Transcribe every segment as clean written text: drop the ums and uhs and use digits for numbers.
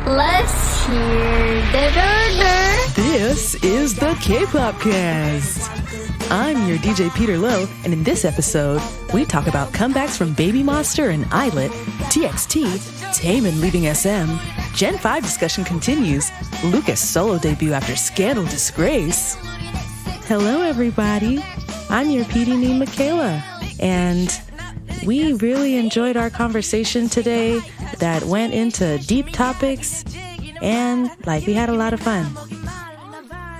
Let's hear the burner. This is the K-Pop Cast. I'm your DJ Peter Lowe, and in this episode, we talk about comebacks from BABYMONSTER and ILLIT, TXT, Taemin leaving SM, Gen 5 discussion continues, Lucas' solo debut after Scandal Disgrace. Hello, everybody. I'm your PD named Michaela, and we really enjoyed our conversation today that went into deep topics, and we had a lot of fun.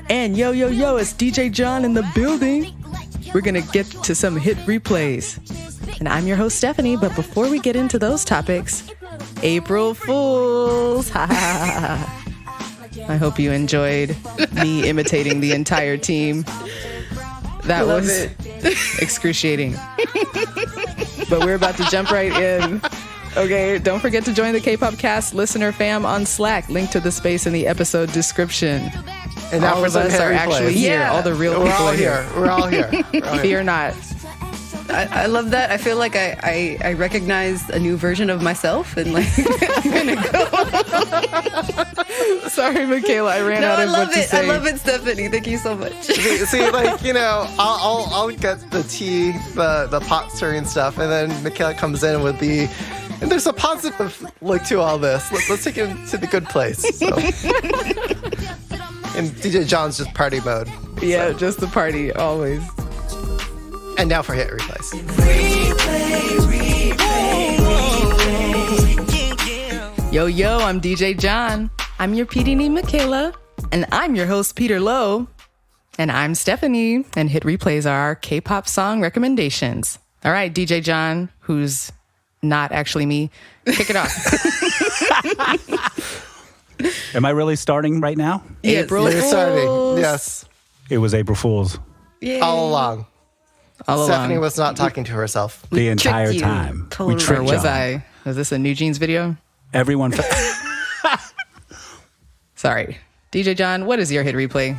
And yo, it's DJ John in the building. We're gonna get to some hit replays. And I'm your host, Stephanie, but before we get into those topics, April Fools! Ha ha ha. I hope you enjoyed me imitating the entire team. That was excruciating. But we're about to jump right in. Okay, don't forget to join the K-Pop Cast listener fam on Slack. Link to the space in the episode description. And all of us are actually here. All the real people are here. We're all here. Fear not. I love that. I feel like I recognize a new version of myself, and I'm gonna go. Sorry, Michaela, I ran out of what to say. I love it, Stephanie. Thank you so much. See, I'll get the tea, the pot stirring stuff, and then Michaela comes in with and there's a positive look to all this. Let's take it to the good place. So. And DJ John's just party mode. Yeah, just the party, always. And now for hit replays. Yo, I'm DJ John. I'm your PD named Michaela. And I'm your host, Peter Lowe. And I'm Stephanie. And hit replays are our K-pop song recommendations. All right, DJ John, who's not actually me, kick it off. Am I really starting right now? Yes. April You're Fools. starting. Yes. It was April Fool's. Yay. All along. Stephanie was not talking to herself. The entire you. time. Totally. We tricked Or was John. I? Was this a NewJeans video? Everyone. Sorry. DJ John, what is your hit replay?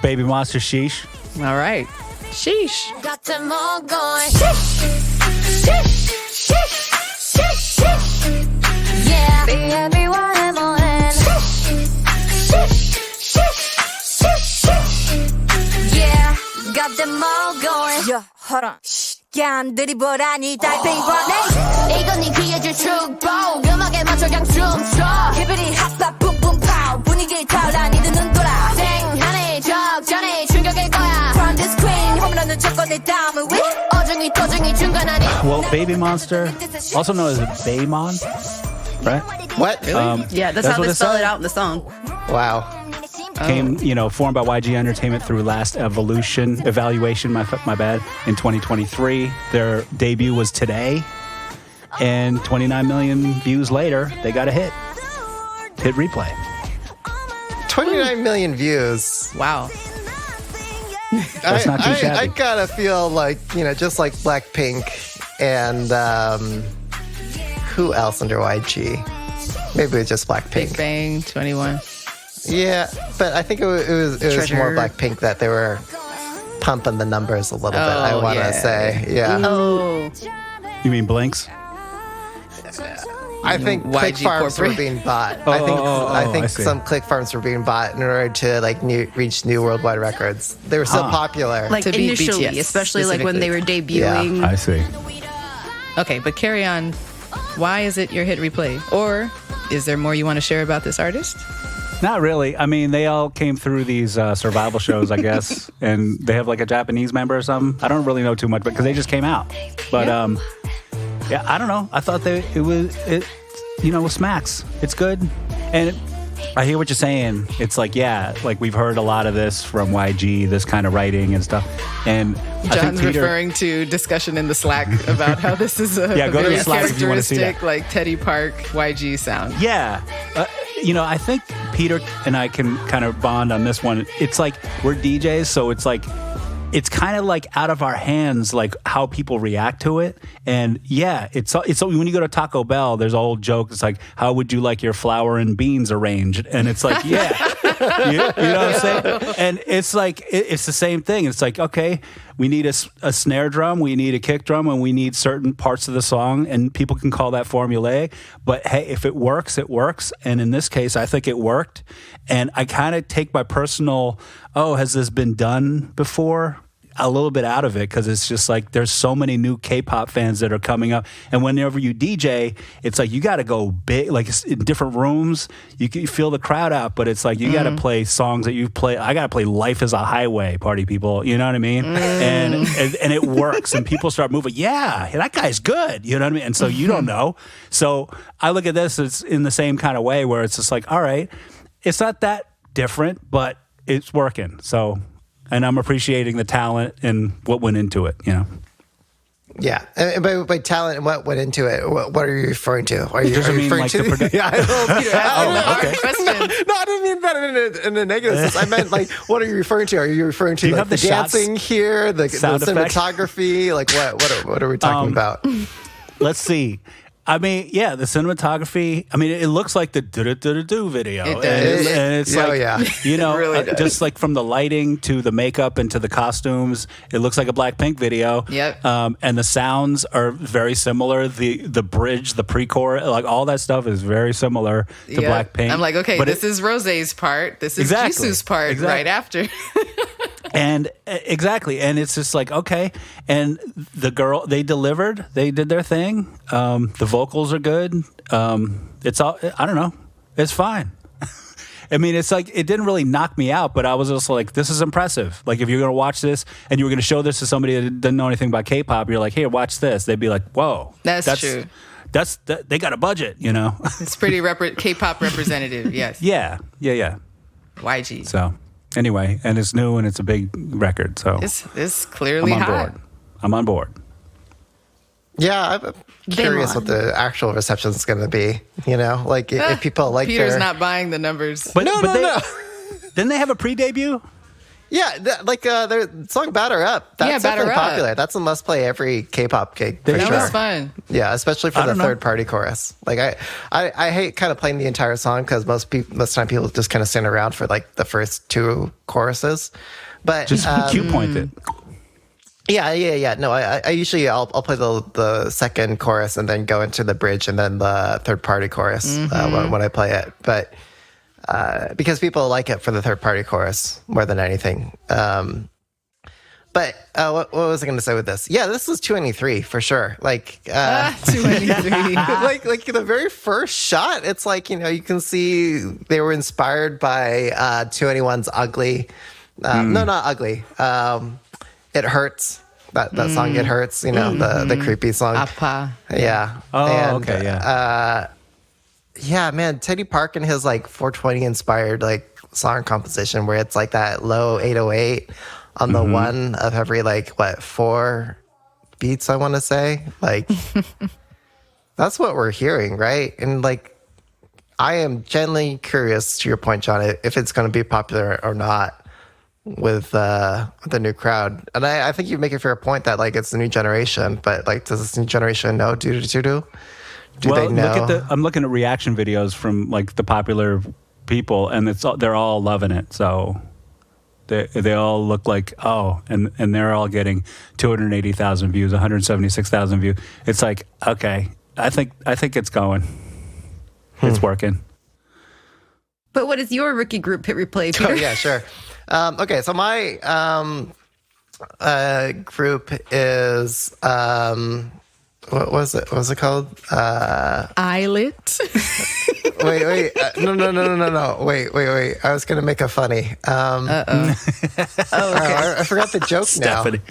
BABYMONSTER Sheesh. All right. Sheesh. Got them all going. Yeah. Be everyone and more. Yeah. Got them all going. Yeah, hold on. 깐들이 보라니 달팽이 보내. 이건 네 귀에 줄 축복. 음악에 맞춰 그냥 춤춰. 히브리 핫스팟 뿜뿜 파우. 분위기 타올라 니들 눈 돌아. 생하네 적잖아 충격일 거야. From the screen 홈런은 쳤고 내 다음은 위. 어중이 토중이 중간하니. Well, BABYMONSTER, also known as Baymon, right? What? Yeah, that's how what they it spell said? it out in the song. Wow. Came, formed by YG Entertainment through Last Evaluation, my bad, in 2023. Their debut was today, and 29 million views later, they got a hit. Hit replay. 29 million views. Wow. That's not too shabby. I gotta feel like, just like Blackpink and who else under YG? Maybe it's just Blackpink. Big Bang, 21. Yeah, but I think it was more Blackpink that they were pumping the numbers a little bit, I want to say. Yeah. Oh. You mean Blinks? I think click YG farms were corporate. being bought. I I think see. some click farms were being bought in order to reach new worldwide records. They were so popular. Like To be initially, BTS especially like when they were debuting. I see. Okay, but carry on. Why is it your hit replay? Or is there more you want to share about this artist? Not really. I mean, they all came through these survival shows, I guess, and they have like a Japanese member or something. I don't really know too much, because they just came out. But yeah, I don't know. I thought it smacks. It's good, and I hear what you're saying. It's like, yeah, like we've heard a lot of this from YG, this kind of writing and stuff. And I John's think Peter, referring to discussion in the Slack about how this is a Yeah, go to very the Slack if you wanna see that. characteristic, Teddy Park YG sound. Yeah. I think Peter and I can kind of bond on this one. It's like we're DJs, so it's like it's kind of like out of our hands, like how people react to it. And yeah, it's when you go to Taco Bell, there's an old joke. It's like, how would you like your flour and beans arranged? And it's like, yeah. You know what I'm saying? And it's like, it's the same thing. It's like, okay, we need a snare drum, we need a kick drum, and we need certain parts of the song, and people can call that formulaic. But hey, if it works, it works. And in this case, I think it worked. And I kind of take my personal, has this been done before? A little bit out of it, because it's just like there's so many new K-pop fans that are coming up, and whenever you DJ, it's like you got to go big, like it's in different rooms. You can feel the crowd out, but it's like you got to play songs that you play. I got to play "Life Is a Highway," party people. You know what I mean? And it works, and people start moving. Yeah, that guy's good. You know what I mean? And so you don't know. So I look at this as in the same kind of way, where it's just like, all right, it's not that different, but it's working. So. And I'm appreciating the talent and what went into it, you know. Yeah, and by talent and what went into it, what are you referring to? Are you referring like to the yeah, I don't okay. Question. No, I didn't mean that in a negative sense. I meant like, what are you referring to? Are you referring to like, the dancing here, the cinematography? Like what are we talking about? Let's see. I mean, yeah, the cinematography. I mean, it looks like the do video. It does. And it's like, you know, really does. Just like from the lighting to the makeup and to the costumes, it looks like a Blackpink video. Yep. And the sounds are very similar. The bridge, the pre-chorus, like all that stuff is very similar to Blackpink. I'm like, okay, but this is Rosé's part. This is Exactly. Jisoo's part right after. And exactly. And it's just like, okay. And the girl, they delivered, they did their thing. The vocals are good. It's all, I don't know. It's fine. I mean, it's like, it didn't really knock me out, but I was just like, this is impressive. Like, if you're going to watch this and you were going to show this to somebody that didn't know anything about K-pop, you're like, here, watch this. They'd be like, whoa. That's true. They got a budget, you know? It's pretty K-pop representative, yes. Yeah. YG. So, anyway, and it's new and it's a big record, so. It's clearly I'm on hot. board. I'm on board. Yeah, I'm curious what the actual reception is going to be. You know, like if people like Peter's not buying the numbers. But, No. Didn't they have a pre-debut? Yeah, their song "Batter Up." That's Batter definitely Up. popular. That's a must-play every K-pop gig for That sure. was fun. Yeah, especially for I the don't know. third-party chorus. Like I hate kind of playing the entire song because most time people just kind of stand around for like the first two choruses. But Just cue point it. Yeah. No, I usually I'll play the second chorus and then go into the bridge and then the third-party chorus when I play it. But because people like it for the third-party chorus more than anything. But what was I going to say with this? Yeah, this was 293 for sure. Like 293. like the very first shot, it's like, you know, you can see they were inspired by 2NE1's Ugly. No, not Ugly. It Hurts. That song, It Hurts, you know, the creepy song. Appa. Yeah. Oh, okay, yeah. Yeah, man, Teddy Park and his like 420 inspired like song composition where it's like that low 808 on the one of every like 4 beats, I want to say. Like that's what we're hearing, right? And like I am genuinely curious, to your point, John, if it's going to be popular or not with the new crowd. And I think you make a fair point that like it's the new generation, but like does this new generation know do? Do they know? I'm looking at reaction videos from like the popular people, and they're all loving it. So they all look like and they're all getting 280,000 views, 176,000 views. It's like, okay, I think it's going. It's working. But what is your rookie group hit replay, Peter? Oh yeah, sure. Okay, so my group is what was it? What was it called? ILLIT. Wait. No. Wait. I was gonna make a funny. Okay. I forgot the joke now. Stephanie.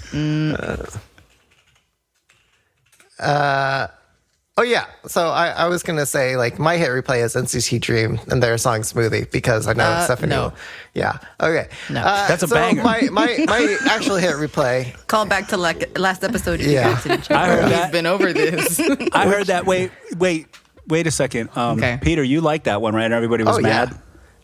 Oh yeah. So I was gonna say like my hit replay is NCT Dream and their song Smoothie because I know Stephanie. no. Yeah. Okay. No. That's a so banger. My actual hit replay. Call back to last episode. Yeah. I heard We've that. been over this. I heard that. Wait a second. Okay. Peter, you liked that one, right? Everybody was Oh, mad.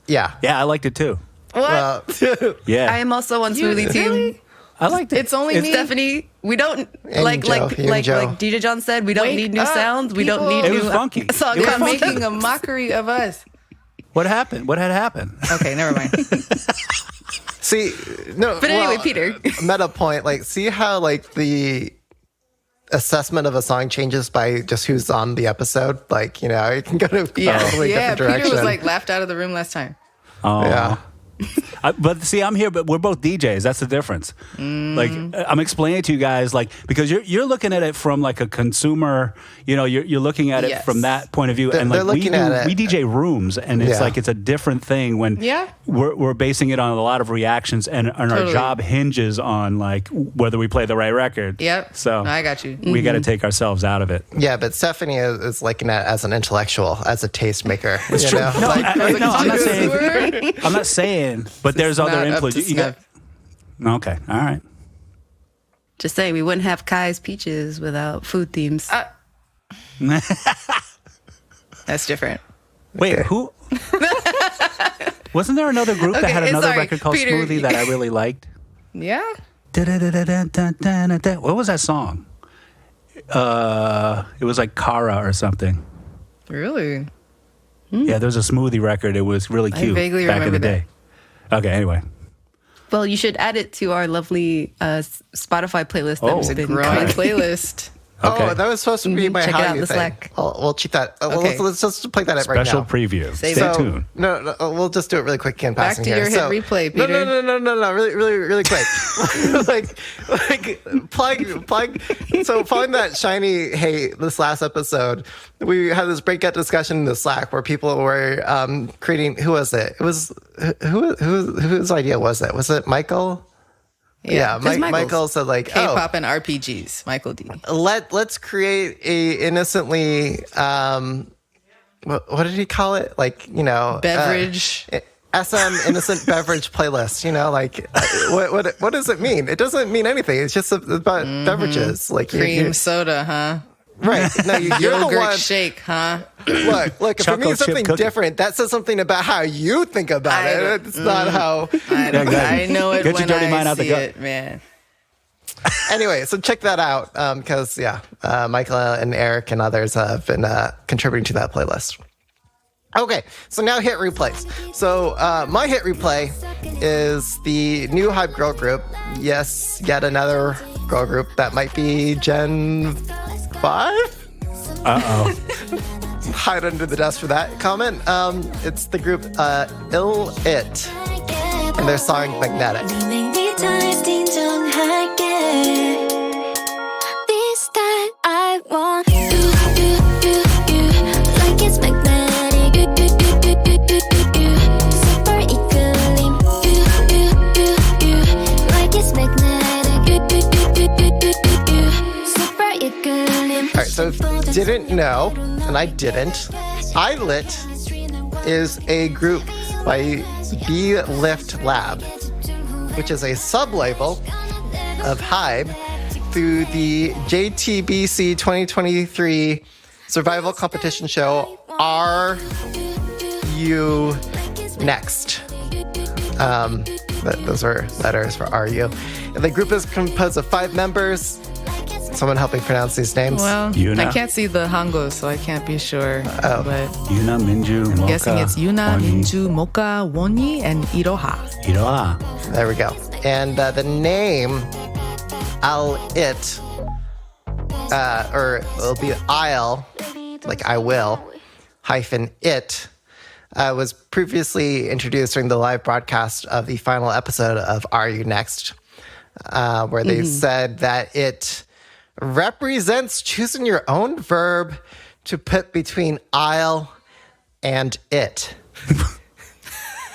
Yeah. Yeah, I liked it too. What? Well, Yeah, I am also on Smoothie team. really? I liked it. It's only me. Stephanie, we don't like Joe. DJ John said, we don't Wake need new up, sounds. We don't people. need It new was funky. songs. It was You're funky. making a mockery of us. What happened? What had happened? Okay, never mind. See, no. But anyway, Peter. Meta point. Like, see how like the assessment of a song changes by just who's on the episode. Like, you know, it can go to a totally different direction. Peter was like laughed out of the room last time. Oh. Yeah. But see, I'm here, but we're both DJs. That's the difference. Like, I'm explaining to you guys, like, because you're looking at it from like a consumer, you know, you're looking at it from that point of view. And like, we DJ rooms, and it's like, it's a different thing when we're basing it on a lot of reactions, and our job hinges on like whether we play the right record. Yep. So I got you. We got to take ourselves out of it. Yeah, but Stephanie is looking at it as an intellectual, as a tastemaker. It's true. Know? No, like, I'm not saying. But there's other influence. Okay, all right. Just saying, we wouldn't have Kai's Peaches without food themes. That's different. Wait, who? Wasn't there another group that had another record called Peter. Smoothie that I really liked? Yeah. What was that song? It was like Kara or something. Really? Yeah, there was a Smoothie record. It was really cute vaguely back in the remember that. day. Okay, anyway. Well, you should add it to our lovely Spotify playlist that's been growing playlist. Okay. Oh, that was supposed to be my Check it how out, you the thing. Slack. We'll cheat that. Okay. Let's just play that right now. Special preview. Save Stay it. tuned. No, we'll just do it really quick in Back passing to here. your hit replay, Peter. No, really quick. like plug. So following that shiny hate this last episode, we had this breakout discussion in the Slack where people were creating. Who was it? It was whose idea was it? Was it Michael? Yeah, Michael said like K-pop and RPGs. Michael D. Let's create a innocently what did he call it? Like, you know, Beverage. SM innocent beverage playlist. You know, like what does it mean? It doesn't mean anything. It's just about beverages, like Cream soda, huh? Right. No, you're the Yogurt one. shake, huh? Look. If it Chocolate means chip something cookie. different, that says something about how you think about it. It's not how. I know it Get your when dirty mind I out the see gut. it, man. Anyway, so check that out because Michael and Eric and others have been contributing to that playlist. Okay, so now hit replays. So my hit replay is the new hype girl group. Yes, yet another girl group that might be Gen 5. Hide under the desk for that comment. It's the group ILLIT and their song Magnetic. This time I want you, like it's magnetic. Super equilibrium. Like it's magnetic. Super equilibrium. All right, so if you didn't know, and I didn't, ILLIT is a group by B-Lift Lab, which is a sub-label of HYBE through the JTBC 2023 survival competition show Are You Next? Those are letters for Are You. And the group is composed of 5 members. Someone help me pronounce these names. Well, Yuna. I can't see the Hangul, so I can't be sure. But Yuna, Minju, Mocha. I'm guessing it's Yuna, Wonyi. Minju, Mocha, Wonyi, and Iroha. Iroha. There we go. And the name ILLIT, or it'll be I'll, like I will, hyphen it, was previously introduced during the live broadcast of the final episode of Are You Next, where they said that it represents choosing your own verb to put between I'll and it.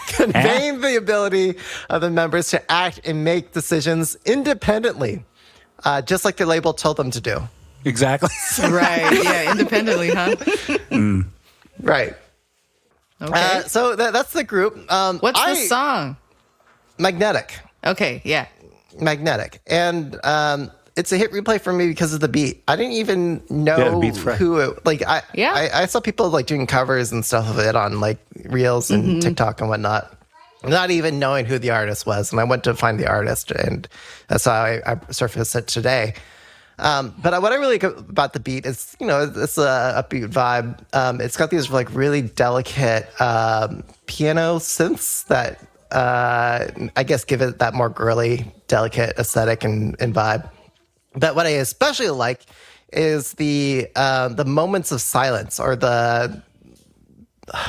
Conveying the ability of the members to act and make decisions independently, just like the label told them to do. Exactly. Right, yeah, independently, huh? Right. Okay. So that's the group. What's the song? Magnetic. Okay, yeah. Magnetic. And it's a hit replay for me because of the beat. I didn't even know the beat's fresh. who it, like I saw people like doing covers and stuff of it on like Reels and TikTok and whatnot, not even knowing who the artist was. And I went to find the artist, and that's how I surfaced it today. But what I really like about the beat is, it's a upbeat vibe. It's got these like really delicate piano synths that I guess give it that more girly, delicate aesthetic and vibe. But what I especially like is the moments of silence, or the,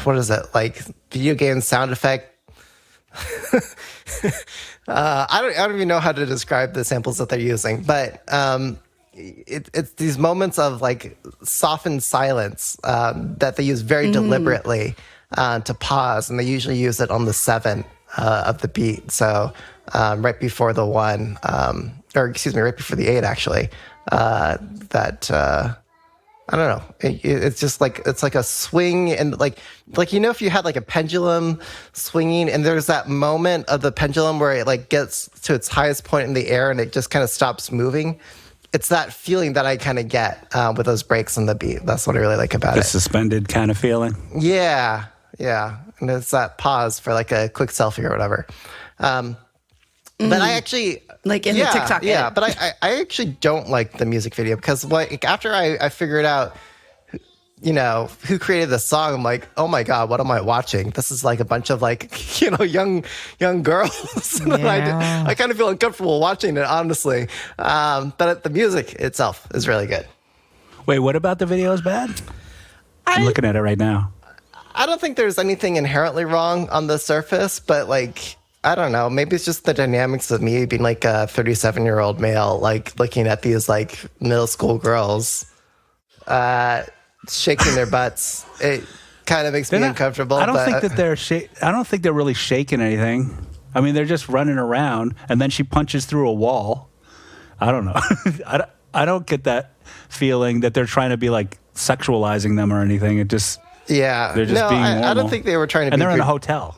what is it, like video game sound effect. I don't even know how to describe the samples that they're using, but it's these moments of like softened silence that they use very deliberately to pause, and they usually use it on the 7 of the beat. So right before the 1, right before the 8, actually. I don't know. It's just like, it's like a swing, and like if you had like a pendulum swinging, and there's that moment of the pendulum where it like gets to its highest point in the air and it just kind of stops moving. It's that feeling that I kind of get with those breaks on the beat. That's what I really like about it. The suspended kind of feeling. Yeah. And it's that pause for like a quick selfie or whatever. But I actually, like in the TikTok. Yeah, but I actually don't like the music video, because like after I figured out, who created the song, I'm like, oh my God, what am I watching? This is like a bunch of like, young girls. Yeah. I kind of feel uncomfortable watching it, honestly. But the music itself is really good. Wait, what about the video is bad? I'm looking at it right now. I don't think there's anything inherently wrong on the surface, but like, I don't know. Maybe it's just the dynamics of me being like a 37-year-old male, like looking at these like middle school girls shaking their butts. It kind of makes me uncomfortable. I don't think that they're I don't think they're really shaking anything. I mean, they're just running around, and then she punches through a wall. I don't know. I don't get that feeling that they're trying to be like sexualizing them or anything. It just they're just being normal. I don't think they were trying to. And they're in a hotel.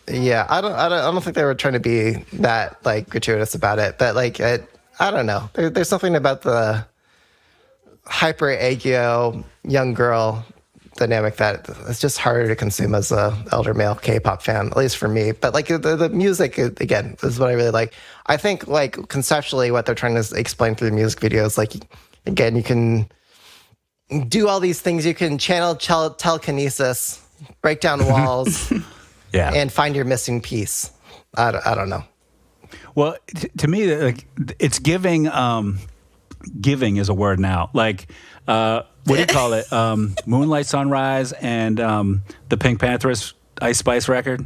Yeah, I don't think they were trying to be that like gratuitous about it, but like I don't know. There's something about the hyper aegyo young girl dynamic that it's just harder to consume as a elder male K-pop fan, at least for me. But like the music, again, is what I really like. I think like conceptually what they're trying to explain through the music videos, like again, you can do all these things. You can channel telekinesis, break down walls. Yeah, and find your missing piece. I don't know. Well, to me, like, it's giving. Giving is a word now. Like, what do you call it? Moonlight Sunrise and the Pink Panthers Ice Spice record.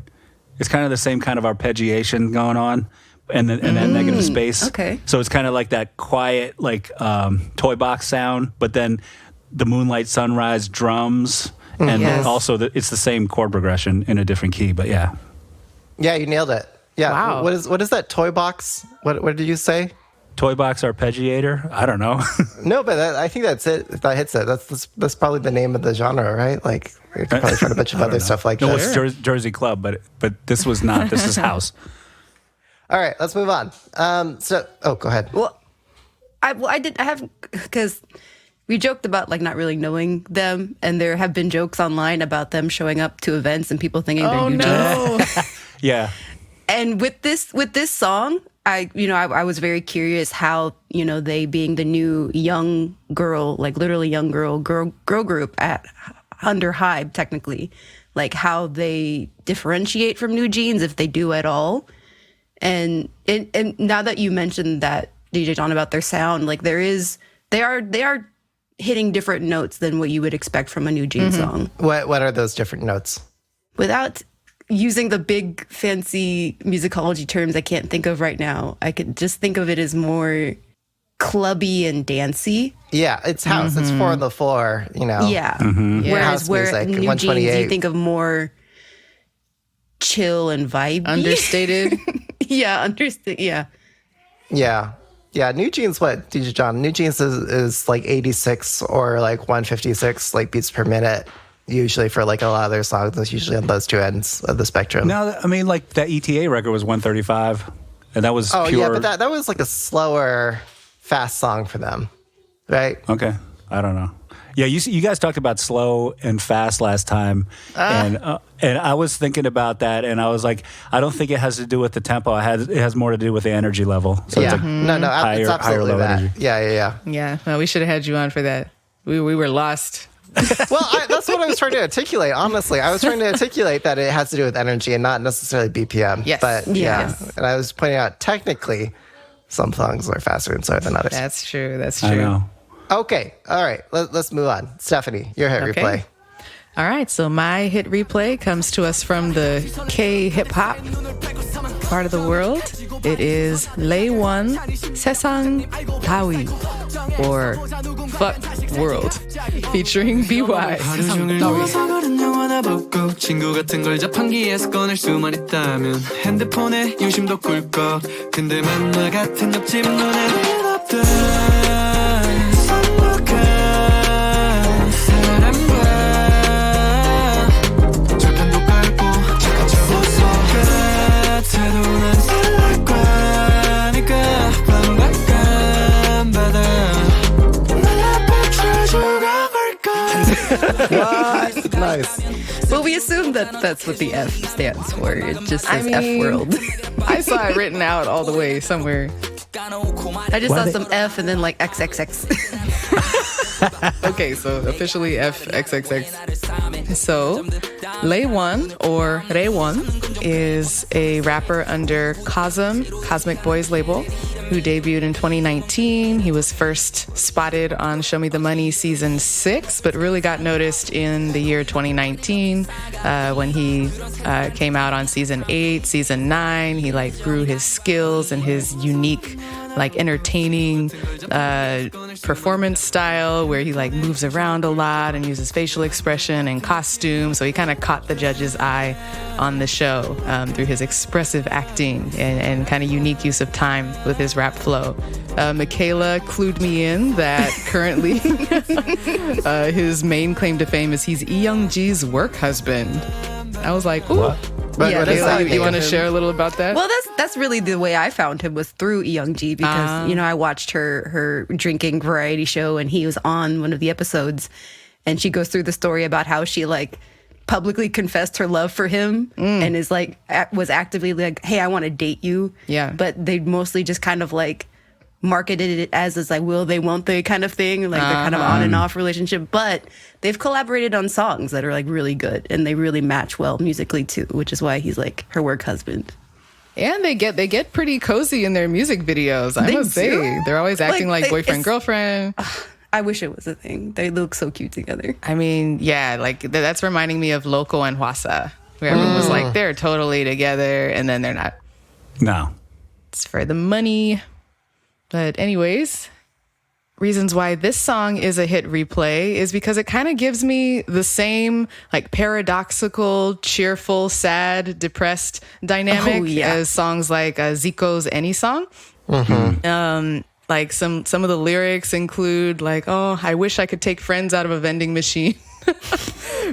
It's kind of the same kind of arpeggiation going on, and that negative space. Okay. So it's kind of like that quiet, like toy box sound, but then the Moonlight Sunrise drums. And also, it's the same chord progression in a different key, but yeah. Yeah, you nailed it. Yeah. Wow. What is that toy box? What did you say? Toy box arpeggiator? I don't know. No, but I think that's it. That hits it. That's probably the name of the genre, right? Like, we could probably try a bunch of other stuff like that. No, it's Jersey Club, but this was not. This is house. All right, let's move on. Go ahead. Well, I have, because we joked about like not really knowing them, and there have been jokes online about them showing up to events and people thinking they're NewJeans. Yeah. And with this song, I was very curious how, they being the new young girl, like literally young girl group at under Hybe technically, like how they differentiate from NewJeans, if they do at all. And now that you mentioned that, DJ John, about their sound, like they are hitting different notes than what you would expect from a NewJeans song. What are those different notes? Without using the big fancy musicology terms I can't think of right now, I could just think of it as more clubby and dancey. Yeah, it's house. It's 4 on the floor, Yeah. Whereas House where music, NewJeans, 128. you think of more chill and vibey. Understated. Yeah, understated. Yeah. Yeah. Yeah, NewJeans, what, DJ John? NewJeans is like 86 or like 156 like beats per minute, usually for like a lot of their songs. It's usually on those two ends of the spectrum. No, I mean, like that ETA record was 135, and that was pure. Yeah, but that was like a slower, fast song for them, right? Okay, I don't know. Yeah, you guys talked about slow and fast last time, and I was thinking about that, and I was like, I don't think it has to do with the tempo. It has more to do with the energy level. So Yeah. it's like No, it's absolutely low that. energy. Yeah. Yeah, well, we should have had you on for that. We were lost. Well, that's what I was trying to articulate, honestly. I was trying to articulate that it has to do with energy and not necessarily BPM. Yes. But yeah. Yes. And I was pointing out, technically, some songs are faster and slower than others. That's true. I know. Okay. All right. Let's move on. Stephanie, your hit Okay. replay. All right, so my hit replay comes to us from the K-hip hop part of the world. It is Lay1 세상 따위, or Fuck World, featuring BY. 누워서거든 영화나 보고 친구 같은 걸 자판기에서 꺼낼 수만 있다면 핸드폰에 유심도 꿀꺽 근데 만나 같은 옆집 눈에는 없던 성복한 사람과 절판도 깔고 착한 척 같아도 난 설렐 거니까 반박한 바다 날 앞에 treasure가 걸까 What? Nice. Well, we assume that that's what the F stands for. It just says I mean- F world. I saw it written out all the way somewhere. I just saw some F and then like XXX. Okay, so officially FXXX. So, Lay1 or Raewon is a rapper under Cosmic Boys label, who debuted in 2019. He was first spotted on Show Me the Money season 6, but really got noticed in the year 2019 when he came out on season 8, season 9. He like grew his skills and his unique, like entertaining performance style where he like moves around a lot and uses facial expression and costume. So he kind of caught the judge's eye on the show through his expressive acting and kind of unique use of time with his rap flow. Michaela clued me in that currently his main claim to fame is he's Youngji's work husband. I was like, ooh. What? But Yeah, what does Michaela, that you want to mean? share a little about that? Well, that's really the way I found him, was through Youngji, because I watched her drinking variety show and he was on one of the episodes, and she goes through the story about how she like publicly confessed her love for him and is like was actively like, hey, I want to date you. Yeah. But they mostly just kind of like marketed it as like will they won't they kind of thing, like they're kind of on and off relationship, but they've collaborated on songs that are like really good and they really match well musically too, which is why he's like her work husband. And they get pretty cozy in their music videos. I They must say, do? they're always acting like Like, boyfriend it's- girlfriend. I wish it was a thing. They look so cute together. I mean, yeah, like that's reminding me of Loco and Hwasa, where everyone was like, they're totally together, and then they're not. No. It's for the money. But anyways, reasons why this song is a hit replay is because it kind of gives me the same like paradoxical, cheerful, sad, depressed dynamic as songs like Zico's Any Song. Like some of the lyrics include like, oh, I wish I could take friends out of a vending machine.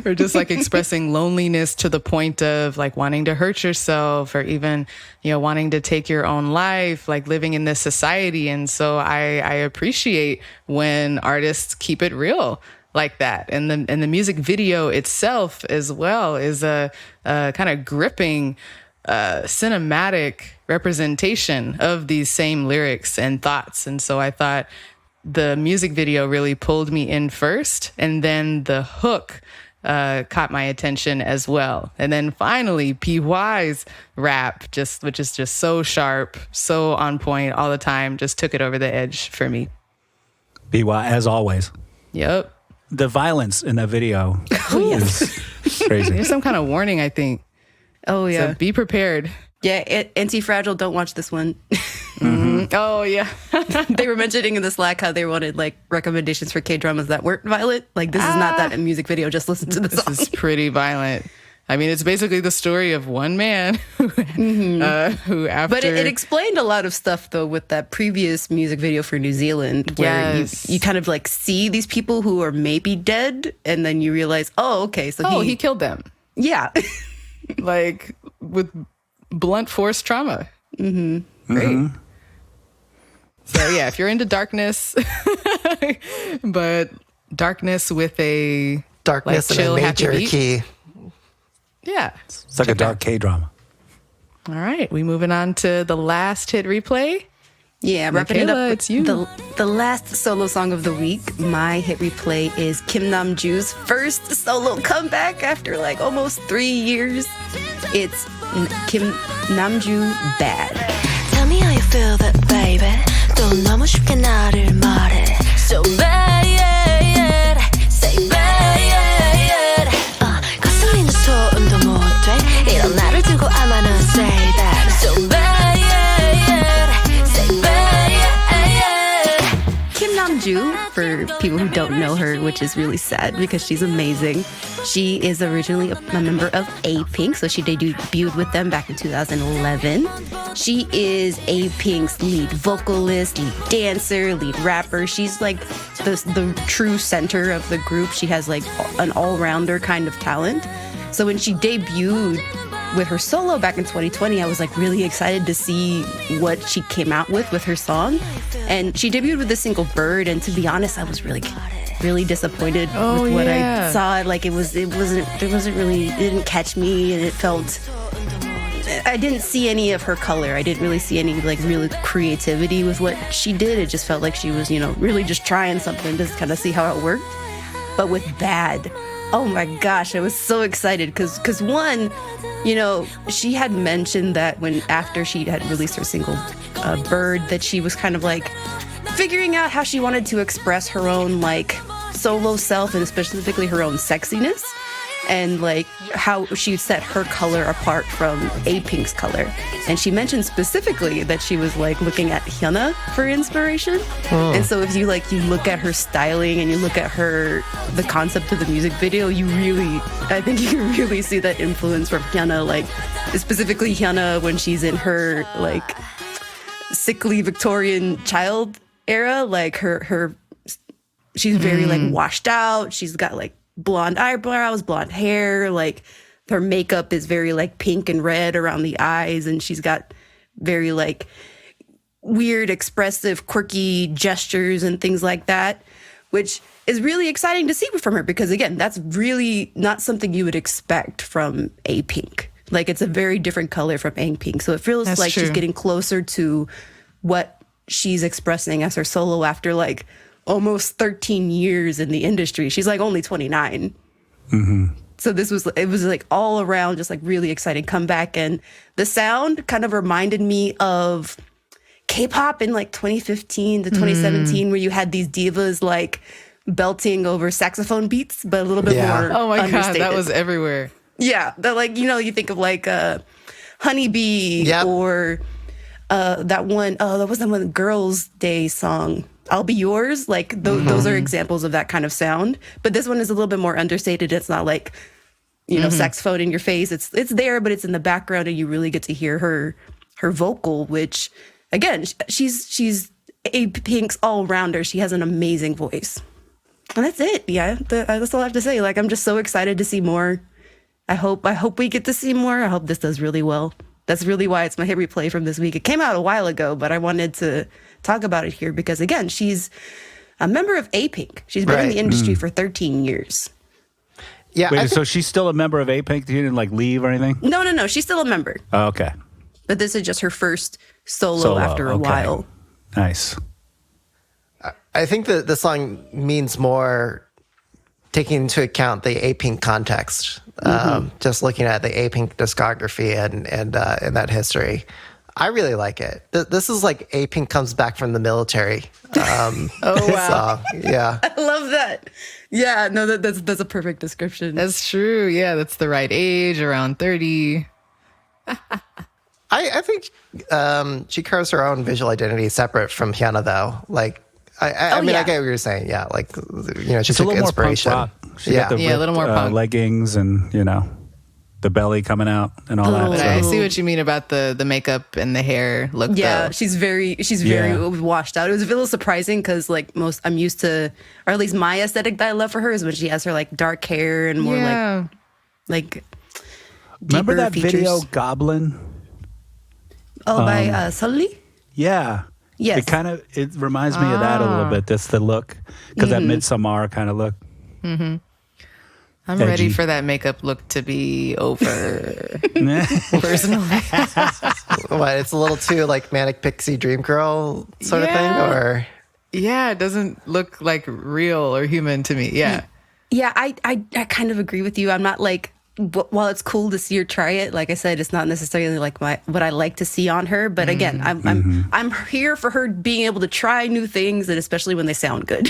Or just like expressing loneliness to the point of like wanting to hurt yourself, or even, wanting to take your own life, like living in this society. And so I appreciate when artists keep it real like that. And the music video itself as well is a kind of gripping cinematic representation of these same lyrics and thoughts. And so I thought the music video really pulled me in first, and then the hook caught my attention as well. And then finally, PY's rap, which is just so sharp, so on point all the time, just took it over the edge for me. BY, as always. Yep. The violence in that video is crazy. There's some kind of warning, I think. Oh yeah. So be prepared. Yeah, Anti-Fragile, don't watch this one. Oh, yeah. They were mentioning in the Slack how they wanted like recommendations for K-dramas that weren't violent. Like this is not that music video, just listen to the This song. is pretty violent. I mean, it's basically the story of one man who after... But it explained a lot of stuff though with that previous music video for New Zealand, where Yes. you kind of like see these people who are maybe dead, and then you realize, oh, okay, so he killed them. yeah. Like, with blunt force trauma. Great. So, yeah, if you're into darkness, but darkness with a Darkness like, in a chill, happy major beat. key. Yeah. It's like a dark K-drama. All right, we moving on to the last hit replay. Yeah, wrapping it Michaela, up. it's you. The last solo song of the week. My hit replay is Kim Namjoo's first solo comeback after like almost 3 years. It's Kim Namjoo Bad. Tell me how you feel that baby 또 너무 쉽게 나를 말해 So bad Say bad 거슬리는 소음도 못돼 이런 나를 두고 아마 넌 say that So bad Say bad Kim Namjoo, for people who don't know her, which is really sad because she's amazing. She is originally a member of A-Pink, so she debuted with them back in 2011. She is A-Pink's lead vocalist, lead dancer, lead rapper. She's like the true center of the group. She has like an all-rounder kind of talent. So when she debuted with her solo back in 2020, I was like really excited to see what she came out with her song. And she debuted with the single Bird, and to be honest, I was really disappointed with what I saw. Like it didn't catch me, and I didn't see any of her color. I didn't really see any like real creativity with what she did. It just felt like she was, really just trying something to kind of see how it worked. But with Bad, oh my gosh, I was so excited because one, she had mentioned that after she had released her single Bird, that she was kind of like figuring out how she wanted to express her own like solo self and specifically her own sexiness, and like how she set her color apart from A-Pink's color. And she mentioned specifically that she was like looking at Hyuna for inspiration. And so if you look at her styling and you look at the concept of the music video, I think you can really see that influence from Hyuna, like specifically Hyuna when she's in her like sickly Victorian child era, like she's very like washed out. She's got like blonde eyebrows, blonde hair, like her makeup is very like pink and red around the eyes, and she's got very like weird, expressive, quirky gestures and things like that, which is really exciting to see from her because again, that's really not something you would expect from A-Pink. Like it's a very different color from A-Pink. So it feels That's like true. she's getting closer to what she's expressing as her solo after like almost 13 years in the industry. She's like only 29. Mm-hmm. So it was like all around just like really exciting comeback. And the sound kind of reminded me of K-pop in like 2015 to 2017, where you had these divas like belting over saxophone beats, but a little bit more Oh my God, understated. that was everywhere. Yeah, that like, you think of like Honeybee Yep. or that was that one Girls' Day song, I'll Be Yours. Like those are examples of that kind of sound. But this one is a little bit more understated. It's not like, saxophone in your face. It's there, but it's in the background, and you really get to hear her vocal, which again, she's A-Pink's all-rounder. She has an amazing voice. And that's it. Yeah, that's all I have to say. Like, I'm just so excited to see more. I hope we get to see more. I hope this does really well. That's really why it's my hit replay from this week. It came out a while ago, but I wanted to talk about it here because, again, she's a member of A-Pink. She's been in the industry for 13 years. Yeah. Wait, so she's still a member of A-Pink? You didn't like leave or anything? No. She's still a member. Oh, okay. But this is just her first solo after a okay. while. Nice. I think that the song means more taking into account the A-Pink context. Just looking at the A-Pink discography and that history. I really like it. This is like A-Pink comes back from the military. Oh, wow. Song. Yeah. I love that. Yeah, no, that's a perfect description. That's true. Yeah, that's the right age, around 30. I think she carves her own visual identity separate from Hyuna, though. Like, I mean, I get what you're saying. Yeah, like, she It's a took little more punk inspiration. rock. She Yeah. got the Yeah, a little more punk. leggings and, the belly coming out and all that. But So. I see what you mean about the makeup and the hair look. Yeah, though. she's very washed out. It was a little surprising because like I'm used to, or at least my aesthetic that I love for her is when she has her like dark hair and more like Remember deeper that features. video, Goblin? by Sully? Yeah. Yes. It reminds me of that a little bit. That's the look, because that Midsommar kind of look. I'm Edgy. ready for that makeup look to be over. Personally. What? It's a little too like manic pixie dream girl sort of thing, or Yeah, it doesn't look like real or human to me. Yeah. Yeah, I kind of agree with you. I'm not like, while it's cool to see her try it, like I said, it's not necessarily like what I like to see on her. But again, I'm here for her being able to try new things, and especially when they sound good.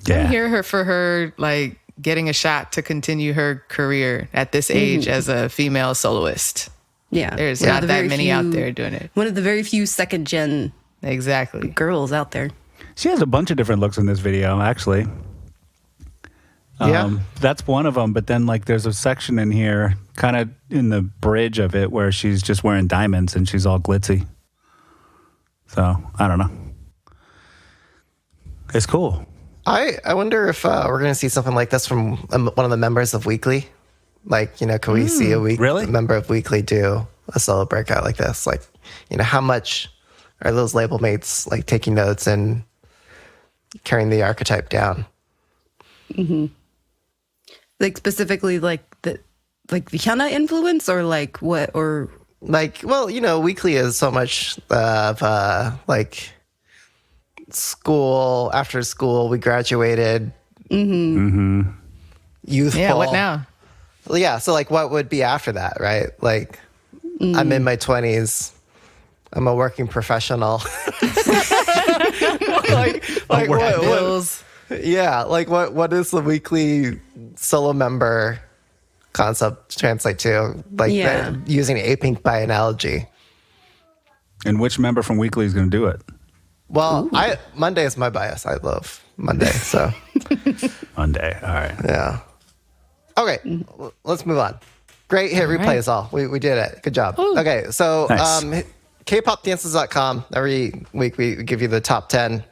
I'm here for her like getting a shot to continue her career at this age as a female soloist. Yeah, There's One of not the that very many out few- there doing it. One of the very few second gen Exactly. girls out there. She has a bunch of different looks in this video, actually. Yeah. That's one of them. But then, like, there's a section in here, kind of in the bridge of it, where she's just wearing diamonds and she's all glitzy. So, I don't know. It's cool. I wonder if we're going to see something like this from one of the members of Weekly. Like, can we see a member of Weekly do a solo breakout like this? Like, how much are those label mates like taking notes and carrying the archetype down? Like specifically like the Hyuna influence, or like what, or Like, well, Weekly is so much of like school, after school, we graduated, youthful. Yeah, what now? Well, yeah, so like what would be after that, right? Like I'm in my 20s. I'm a working professional. like what, Bills. yeah, like what is the Weekly solo member concept translate to? Like using A-Pink by analogy. And which member from Weekly is going to do it? Well, Monday is my bias. I love Monday, so Monday. All right. yeah. Okay, let's move on. Great hit replays, all. We did it. Good job. Okay, so Nice. kpopdances.com. Every week we give you the top 10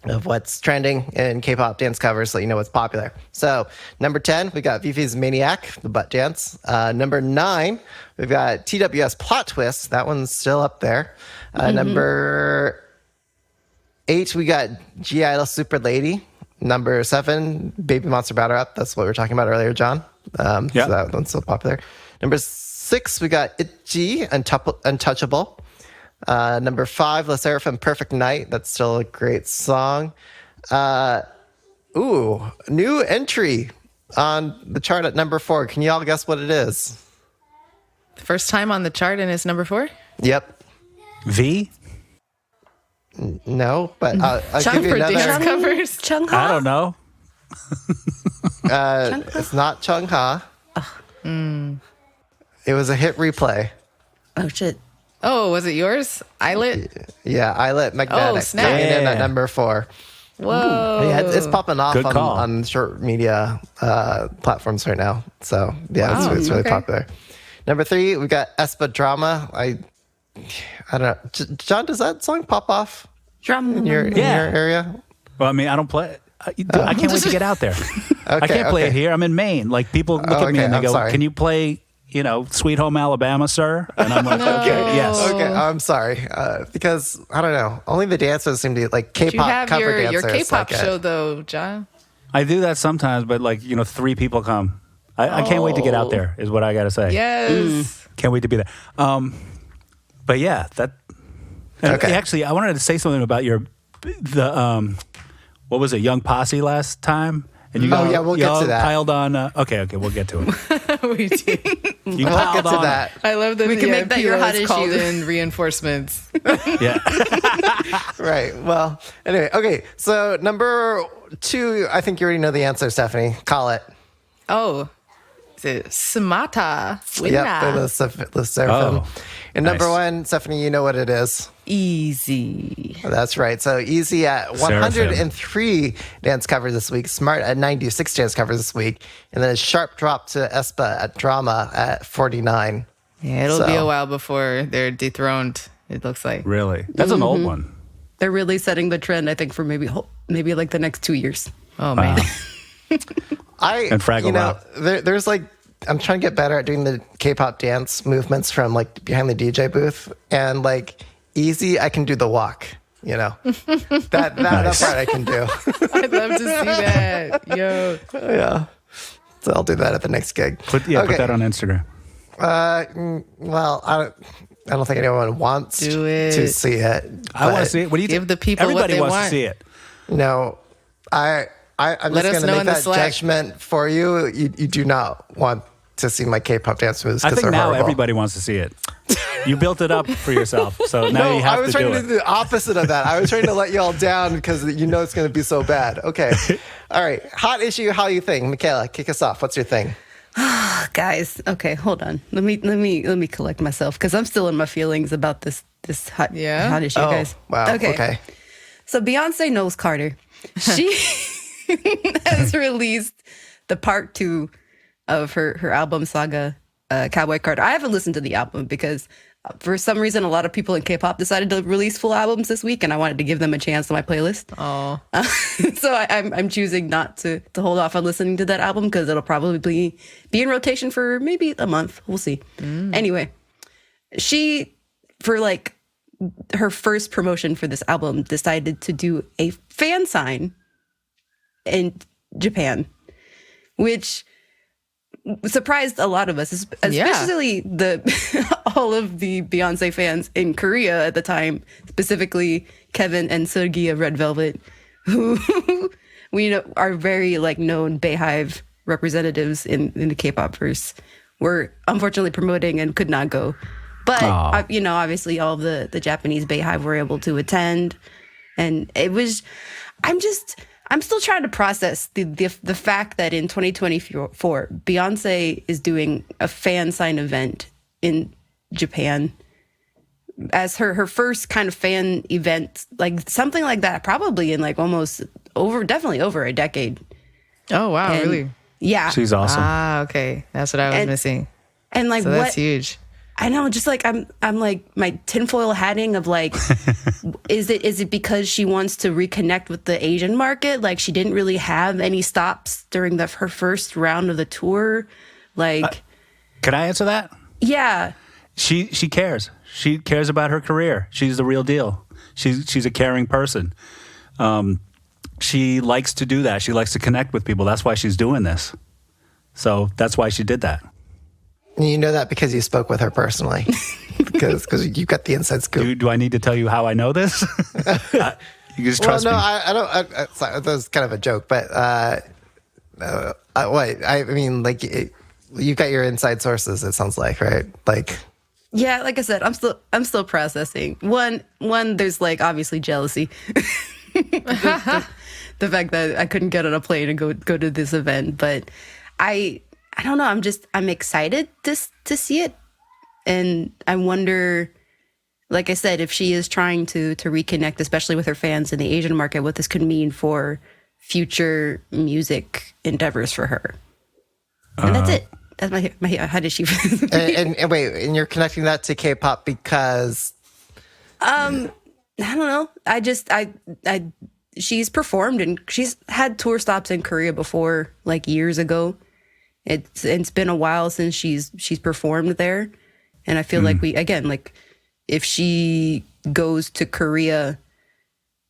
of what's trending in K-pop dance covers, so you know what's popular. So number 10, we got Vivi's Maniac, the butt dance. Number 9, we've got TWS Plot Twist. That one's still up there. Number 8, we got G-Idol Super Lady. Number 7, Baby Monster Batter Up. That's what we were talking about earlier, John. So that one's still popular. Number 6, we got ITZY, Untouchable. Number 5, La Seraphim, Perfect Night. That's still a great song. New entry on the chart at number 4. Can you all guess what it is? First time on the chart and it's number 4? Yep. V? No, but I'll give you For another. dance covers? Chungha? I don't know. It's not Chungha. It was a hit replay. Oh shit. Oh, was it yours? ILLIT? Yeah, ILLIT Magnetic. snap. Coming in Yeah. at number 4. Whoa. Yeah, it's popping off Good call. on short media platforms right now. So yeah, it's really okay. popular. Number 3, we got Espa Drama. I don't know. John, does that song pop off Drum. in your area? Well, I mean, I don't play it. I can't wait to get out there. I Okay, can't play okay. it here. I'm in Maine. Like, people look at me okay, and they I'm go, sorry. "Can you play, Sweet Home Alabama, sir?" And I'm like, "Okay, yes." Okay, I'm sorry. Because I don't know. Only the dancers seem to like You K-pop have cover your dancers. K-pop like show, though, John. I do that sometimes, but 3 people come. I can't wait to get out there, is what I got to say. Yes. Can't wait to be there. But yeah, that. And Okay. Actually, I wanted to say something about what was it, Young Posse last time? And you Oh, yeah, we'll get y'all to that. Piled on. Okay, we'll get to it. We do. You We'll piled get to on. that. I love that We can the make that your hot POs called issue. in reinforcements. Yeah. Right. Well, anyway. Okay. So number 2, I think you already know the answer, Stephanie. Call it. Oh, is it Samata? Yep. The Seraphim. Oh, And number nice. 1, Stephanie, you know what it is. Easy. That's right. So Easy at 103 dance covers this week. Smart at 96 dance covers this week. And then a sharp drop to Espa at Drama at 49. Yeah, it'll be So- a while before they're dethroned, it looks like. Really? That's an old one. They're really setting the trend, I think, for maybe like the next 2 years. Oh, man. And Fraggle Rock. There's like, I'm trying to get better at doing the K-pop dance movements from like behind the DJ booth. And like Easy, I can do the walk. you know. That part I can do. I'd love to see that. Yo. Yeah. So I'll do that at the next gig. Put that on Instagram. Well, I don't think anyone wants to see it. I want to see it. What do you Give think? the people what Everybody they wants want. to see it. No, I'm Let just us going to know make in the that Slack. judgment for you. You do not want to see my K-pop dance moves I because think they're now horrible. everybody wants to see it. You built it up for yourself, so now you I have was to trying do to do it. the opposite of that. I was trying to let you all down because you know it's going to be so bad. Okay. All right. Hot issue, how you think? Michaela, kick us off. What's your thing? Guys, okay, hold on. Let me collect myself because I'm still in my feelings about this hot issue, guys. Wow. Okay. So Beyonce knows Carter. She has released the part 2 of her album saga, Cowboy Carter. I haven't listened to the album because for some reason a lot of people in K-pop decided to release full albums this week, and I wanted to give them a chance on my playlist. Oh. So I'm choosing not to hold off on listening to that album because it'll probably be in rotation for maybe a month. We'll see. Anyway, she, for like her first promotion for this album, decided to do a fan sign in Japan, which surprised a lot of us, especially all of the Beyonce fans in Korea at the time, specifically Kevin and Seulgi of Red Velvet, who we know are very like known Bayhive representatives in the K-pop verse, were unfortunately promoting and could not go. But obviously all of the Japanese Bayhive were able to attend, and it was. I'm still trying to process the fact that in 2024, Beyonce is doing a fan sign event in Japan as her first kind of fan event, like something like that, probably in like definitely over a decade. Oh, wow. And, really? Yeah. She's awesome. Ah, okay. That's what I was missing. And like, So what? that's huge. I know, just like I'm like my tinfoil hatting of like, is it because she wants to reconnect with the Asian market? Like she didn't really have any stops during her first round of the tour. Like, Can I answer that? yeah, She cares. She cares about her career. She's the real deal. She's a caring person. She likes to do that. She likes to connect with people. That's why she's doing this. So that's why she did that. You know that because you spoke with her personally. because you got the inside scoop. Do I need to tell you how I know this? You just trust me. I don't. Sorry, that was kind of a joke, but what? I mean, like, you've got your inside sources. It sounds like, right? Like, yeah. Like I said, I'm still processing. One, there's like obviously jealousy. the fact that I couldn't get on a plane and go to this event, but I don't know. I'm excited to see it. And I wonder, like I said, if she is trying to reconnect, especially with her fans in the Asian market, what this could mean for future music endeavors for her. And that's it. That's my how did she? and wait, and you're connecting that to K-pop because I don't know. She's performed and she's had tour stops in Korea before, like years ago. It's been a while since she's performed there, and I feel like if she goes to Korea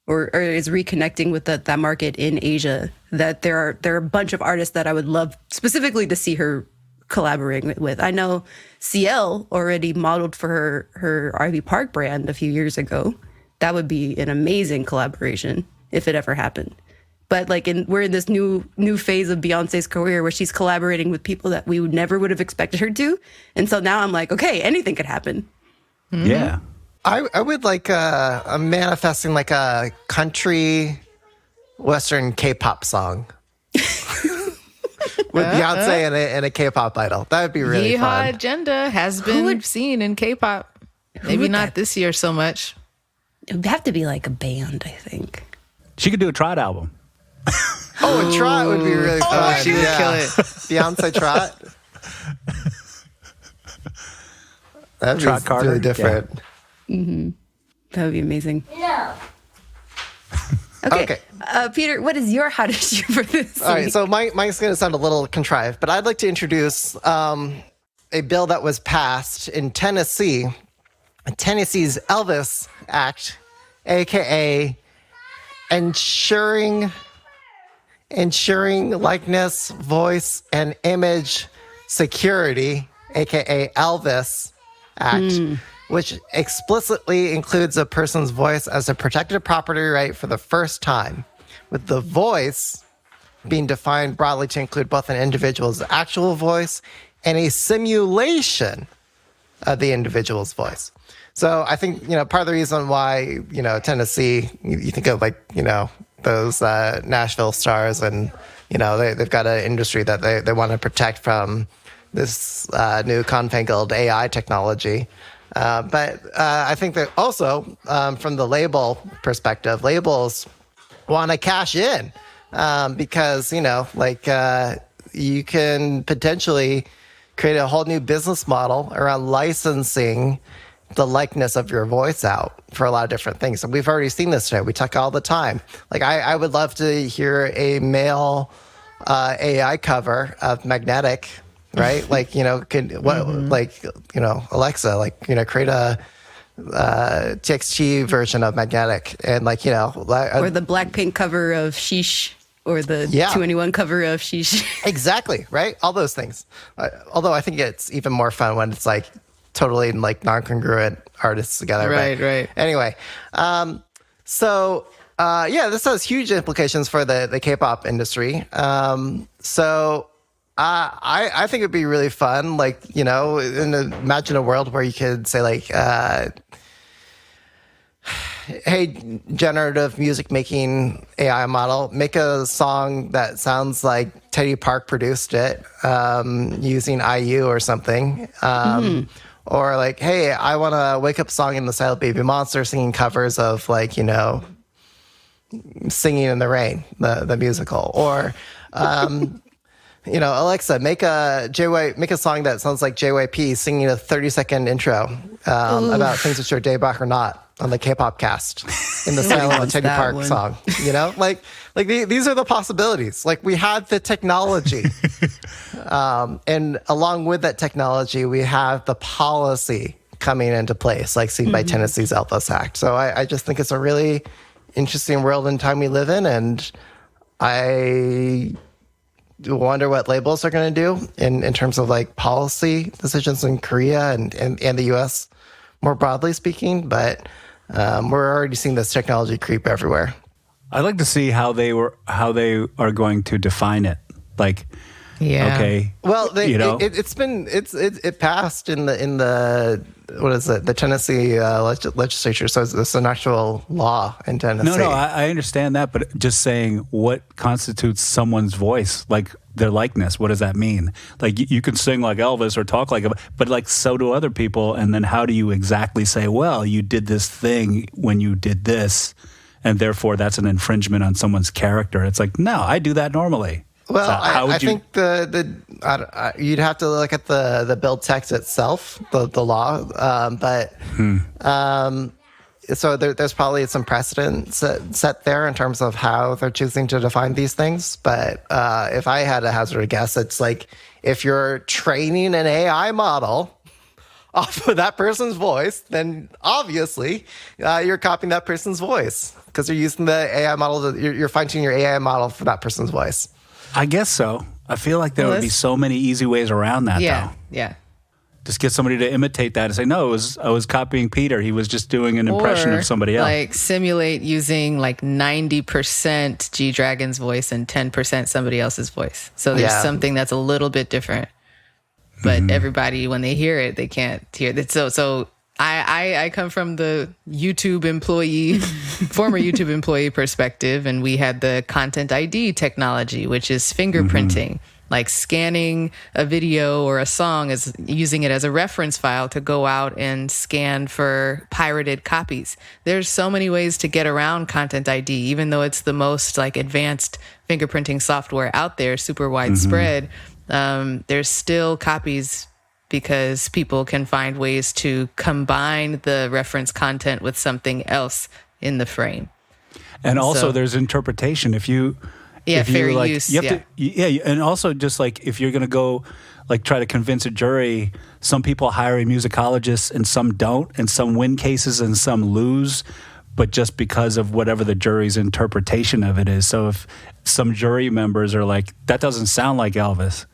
or is reconnecting with that market in Asia, that there are a bunch of artists that I would love specifically to see her collaborating with. I know CL already modeled for her Ivy Park brand a few years ago. That would be an amazing collaboration if it ever happened. But like we're in this new phase of Beyonce's career where she's collaborating with people that we never would have expected her to. And so now I'm like, okay, anything could happen. Mm-hmm. Yeah. I would like a manifesting like a country Western K-pop song with Beyonce and a K-pop idol. That would be really Yeehaw fun. agenda has been seen in K-pop. Maybe not this year so much. It would have to be like a band, I think. She could do a trot album. Oh, a trot would be really fun. She would kill it. Beyonce trot. That'd Trot be Carter? really different. Mm-hmm. That would be amazing. No. Okay. Peter, what is your hot issue for this All right, week? so mine's going to sound a little contrived, but I'd like to introduce a bill that was passed in Tennessee, Tennessee's Elvis Act, aka ensuring likeness, voice, and image security, aka Elvis Act, which explicitly includes a person's voice as a protected property right for the first time, with the voice being defined broadly to include both an individual's actual voice and a simulation of the individual's voice. So I think, part of the reason why, Tennessee, you think of like, those Nashville stars and, they've got an industry that they want to protect from this new confangled AI technology. But I think that also from the label perspective, labels want to cash in because, you can potentially create a whole new business model around licensing the likeness of your voice out for a lot of different things. And we've already seen this today. We talk all the time. Like I would love to hear a male AI cover of Magnetic, right? Like, Alexa, create a TXT version of Magnetic and or the Blackpink cover of Sheesh, or the 2NE1 cover of Sheesh. Exactly, right? All those things. Although I think it's even more fun when it's like totally non-congruent artists together. Right. Anyway, this has huge implications for the K-pop industry. I think it'd be really fun, imagine a world where you could say hey, generative music making AI model, make a song that sounds like Teddy Park produced it using IU or something. Or hey, I want a wake up song in the style of BABYMONSTER singing covers of Singing in the Rain, the musical. Or Alexa, make a song that sounds like JYP singing a 30-second intro about things that are Daybach or not on the K-pop cast in the style of a Teddy Park song. These are the possibilities. We have the technology, and along with that technology, we have the policy coming into place, seen by Tennessee's Elvis Act. So I just think it's a really interesting world and time we live in, and I wonder what labels are going to do in terms of policy decisions in Korea and the U.S. more broadly speaking. But we're already seeing this technology creep everywhere. I'd like to see how they are going to define it. Okay. Well, it passed in the what is it? The Tennessee legislature. So it's an actual law in Tennessee. No, I understand that, but just saying what constitutes someone's voice, their likeness. What does that mean? You can sing like Elvis or talk like Elvis, but so do other people. And then how do you exactly say, well, you did this thing when you did this, and therefore that's an infringement on someone's character? It's no, I do that normally. Well, I think you'd have to look at the bill text itself, the law, so there's probably some precedent set there in terms of how they're choosing to define these things. But if I had to hazard a guess, it's if you're training an AI model off of that person's voice, then obviously you're copying that person's voice because you're using the AI model. You're fine-tuning your AI model for that person's voice. I guess so. I feel like there would be so many easy ways around that, though. Yeah. Just get somebody to imitate that and say, no, I was copying Peter. He was just doing an impression of somebody else. Simulate using 90% G-Dragon's voice and 10% somebody else's voice. So there's something that's a little bit different. But everybody, when they hear it, they can't hear it. So I come from the former YouTube employee perspective, and we had the Content ID technology, which is fingerprinting, scanning a video or a song, as using it as a reference file to go out and scan for pirated copies. There's so many ways to get around Content ID, even though it's the most advanced fingerprinting software out there, super widespread. There's still copies, because people can find ways to combine the reference content with something else in the frame. And also there's interpretation. If you fair use. You have to, and also just if you're going to go try to convince a jury, some people hire a musicologist and some don't, and some win cases and some lose. but just because of whatever the jury's interpretation of it is. So if some jury members are like, that doesn't sound like Elvis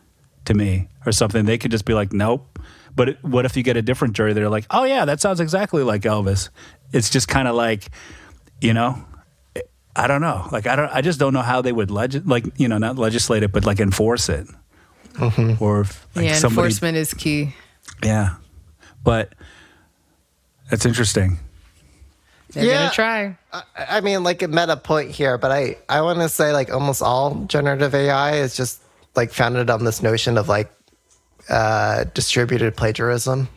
to me or something, they could just be like, nope. But what if you get a different jury? They're like, oh yeah, that sounds exactly like Elvis. It's just kind of like, you know, I don't know. Like, I just don't know how they would not legislate it, but like enforce it. Or if, like, enforcement is key. Yeah. But that's interesting. They're gonna try. I mean, like a meta point here, but I want to say like almost all generative AI is just like founded on this notion of like distributed plagiarism.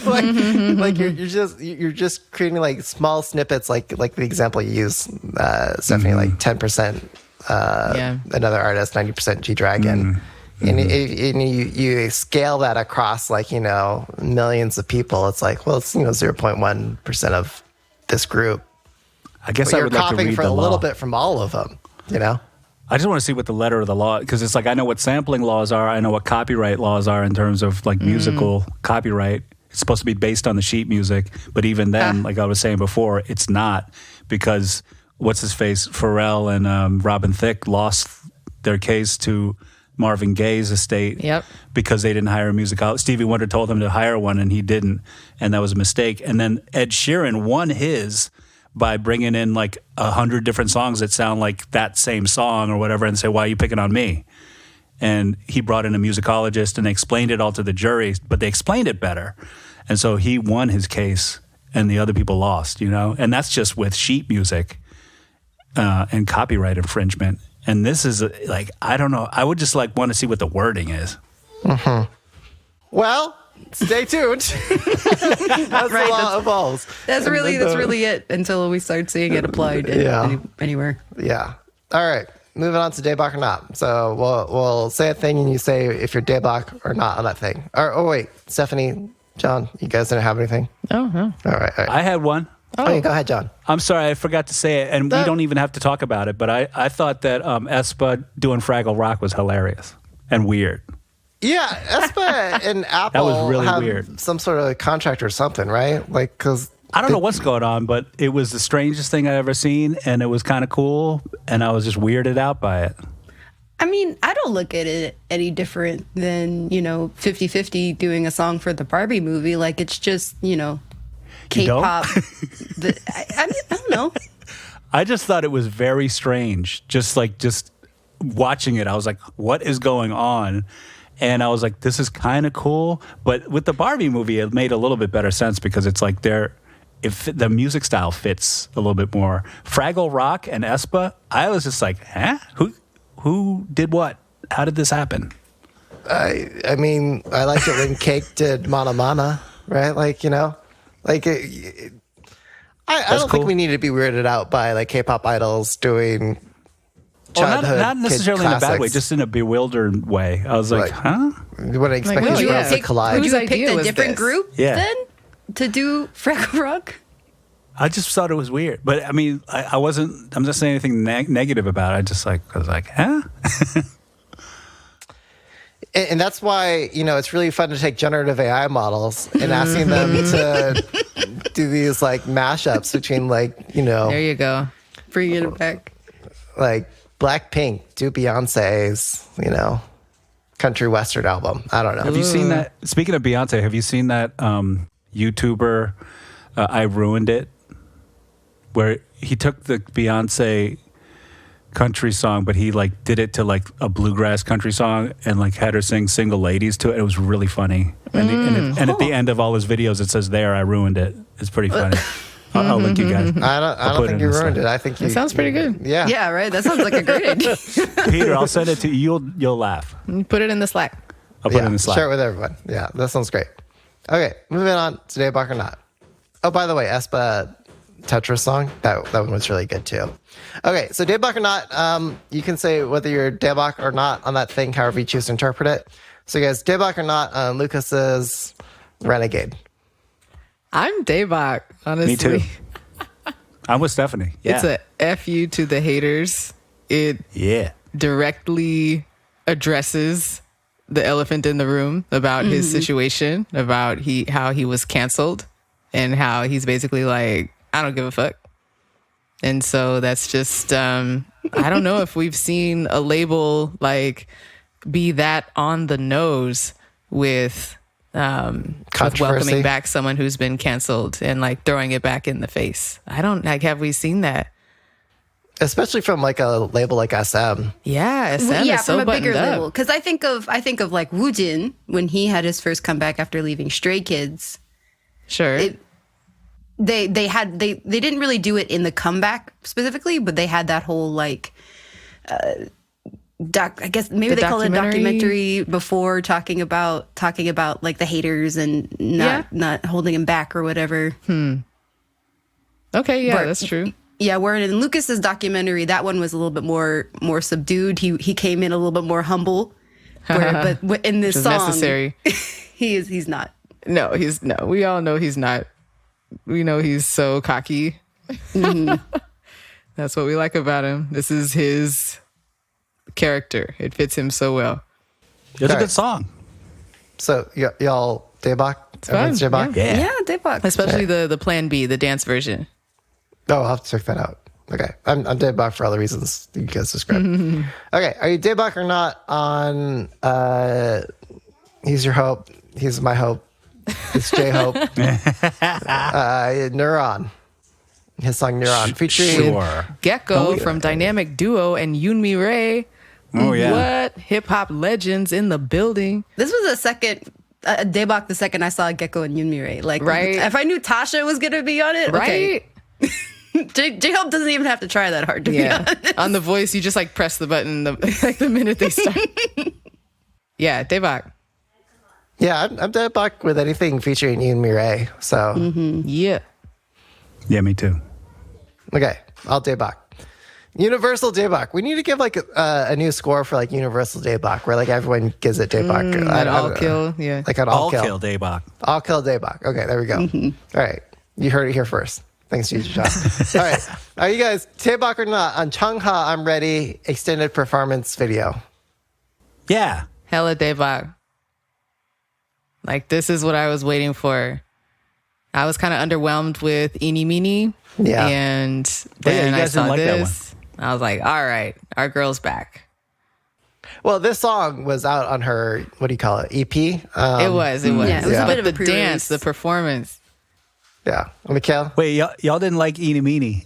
like you're just creating like small snippets, like the example you use, Stephanie, like 10% another artist, 90% G Dragon. And you scale that across like, you know, millions of people. It's like, well, it's, you know, 0.1% of this group. I guess but I would like to read for the a law. little bit from all of them, you know? I just want to see what the letter of the law, because it's like I know what sampling laws are, I know what copyright laws are in terms of like musical copyright. It's supposed to be based on the sheet music, but even then, like I was saying before, it's not, because what's his face, Pharrell and Robin Thicke lost their case to Marvin Gaye's estate because they didn't hire a musicologist. Stevie Wonder told them to hire one and he didn't, and that was a mistake. And then Ed Sheeran won his by bringing in like 100 different songs that sound like that same song or whatever, and say, why are you picking on me? And he brought in a musicologist and they explained it all to the jury, but they explained it better. And so he won his case and the other people lost, you know? And that's just with sheet music and copyright infringement. And this is like, I don't know. I would just like want to see what the wording is. Well, stay tuned. As the law evolves. That's really it until we start seeing it applied anywhere. Yeah. All right. Moving on to Daybach or not. So we'll say a thing and you say if you're Daybach or not on that thing. Oh wait, Stephanie, John, you guys didn't have anything? Oh, no. All right. I had one. Oh, yeah, go ahead, John. I'm sorry, I forgot to say it, and we don't even have to talk about it, but I thought that Espa doing Fraggle Rock was hilarious and weird. Yeah, Espa and Apple That was really have weird. some sort of contract or something, right? Like, because I don't know what's going on, but it was the strangest thing I've ever seen, and it was kind of cool, and I was just weirded out by it. I mean, I don't look at it any different than, you know, 50-50 doing a song for the Barbie movie. Like, it's just, you know, K-pop. I don't know. I just thought it was very strange. Just watching it, I was like, what is going on? And I was like, this is kind of cool. But with the Barbie movie, it made a little bit better sense because it's like if the music style fits a little bit more. Fraggle Rock and Espa, I was just like, huh? Who did what? How did this happen? I mean, I liked it when Cake did Mana Mana, right? Like, you know, like I don't think we need to be weirded out by like K-pop idols doing childhood not necessarily kid in a bad way, classics. just in a bewildered way. I was like, huh? You wouldn't expect these worlds to collide. Would you have picked idea a was different this? group then to do Fraggle Rock? I just thought it was weird. But I mean, I'm not saying anything negative about it. I was like, huh? And that's why, you know, it's really fun to take generative AI models and asking them to do these like mashups between like, you know, There you go. Bring it back. like Blackpink do Beyonce's, you know, country western album. I don't know. Have you seen that? Speaking of Beyonce, have you seen that YouTuber, I Ruined It, where he took the Beyonce country song, but he like did it to like a bluegrass country song and like had her sing Single Ladies to it. It was really funny. And at the end of all his videos, it says, there, I ruined it. It's pretty funny. I'll link you guys. I don't think you ruined it. I think you. It sounds pretty good. Yeah. Yeah, right. That sounds like a great idea. Peter, I'll send it to you. You'll laugh. Put it in the Slack. I'll put it in the Slack. Share it with everyone. Yeah, that sounds great. Okay, moving on to Daybach or not. Oh, by the way, Espa Tetris song, that one was really good too. Okay, so Daybach or not, you can say whether you're Daybach or not on that thing, however you choose to interpret it. So guys, Daybach or not on Lucas's Renegade. I'm Daybach, honestly. Me too. I'm with Stephanie. Yeah. It's a F you to the haters. It directly addresses the elephant in the room about his situation, about how he was canceled, and how he's basically like, I don't give a fuck. And so that's just, I don't know if we've seen a label like be that on the nose with welcoming back someone who's been canceled and like throwing it back in the face. I don't like, have we seen that? Especially from like a label like SM. Yeah, SM yeah, is so from a bigger buttoned up. label. Because I think of like Woojin when he had his first comeback after leaving Stray Kids. Sure. They didn't really do it in the comeback specifically, but they had that whole like I guess maybe The they call it a documentary? documentary before talking about like the haters and not holding him back or whatever. Okay, yeah, But- that's true. Yeah, where in Lucas's documentary, that one was a little bit more subdued. He came in a little bit more humble. But in this Which is song, necessary. he's not. No, we all know he's not. We know he's so cocky. That's what we like about him. This is his character. It fits him so well. It's a Okay. good song. So y'all Daebak? Everyone's fun, Daebak? Yeah. Yeah, Daebak. Especially the Plan B, the dance version. Oh, I'll have to check that out. Okay. I'm Daebak for all the reasons you guys described. Okay. Are you Daebak or not on He's Your Hope, He's My Hope, It's J-Hope, Neuron. His song Neuron featuring Sure. Gecko from Dynamic Duo and Yoonmi Ray. Oh, yeah. What? Hip hop legends in the building. This was a second. Daebak the second I saw Gecko and Yoonmi Ray. Like, Right. if I knew Tasha was gonna be on it, Right? okay. J-Hope doesn't even have to try that hard to be Yeah. honest. On The Voice, you just like press the button the minute they start. Yeah, Daebak. Yeah, I'm Daebak with anything featuring Yoon Mirai. So Yeah. Yeah, me too. okay, I'll Daebak. Universal Daebak. We need to give like a new score for like Universal Daebak, where like everyone gives it Daebak. An all kill. Yeah. Like an All all kill. kill Daebak. I'll kill Daebak. Okay, there we go. All right, you heard it here first. Thanks, Gigi Shah. All right, are you guys Daebak or not on Chungha? I'm Ready extended performance video. Yeah. Hella Daebak. Like, this is what I was waiting for. I was kind of underwhelmed with Eeny Meeny. Yeah. And Yeah, then you I guys saw didn't like that this. I was like, all right, our girl's back. Well, this song was out on her, what do you call it, EP? It was. Yeah, it was Yeah. a bit of a The pre-release. dance, the performance. Yeah. Mikhail? Wait, y'all didn't like Eeny Meeny?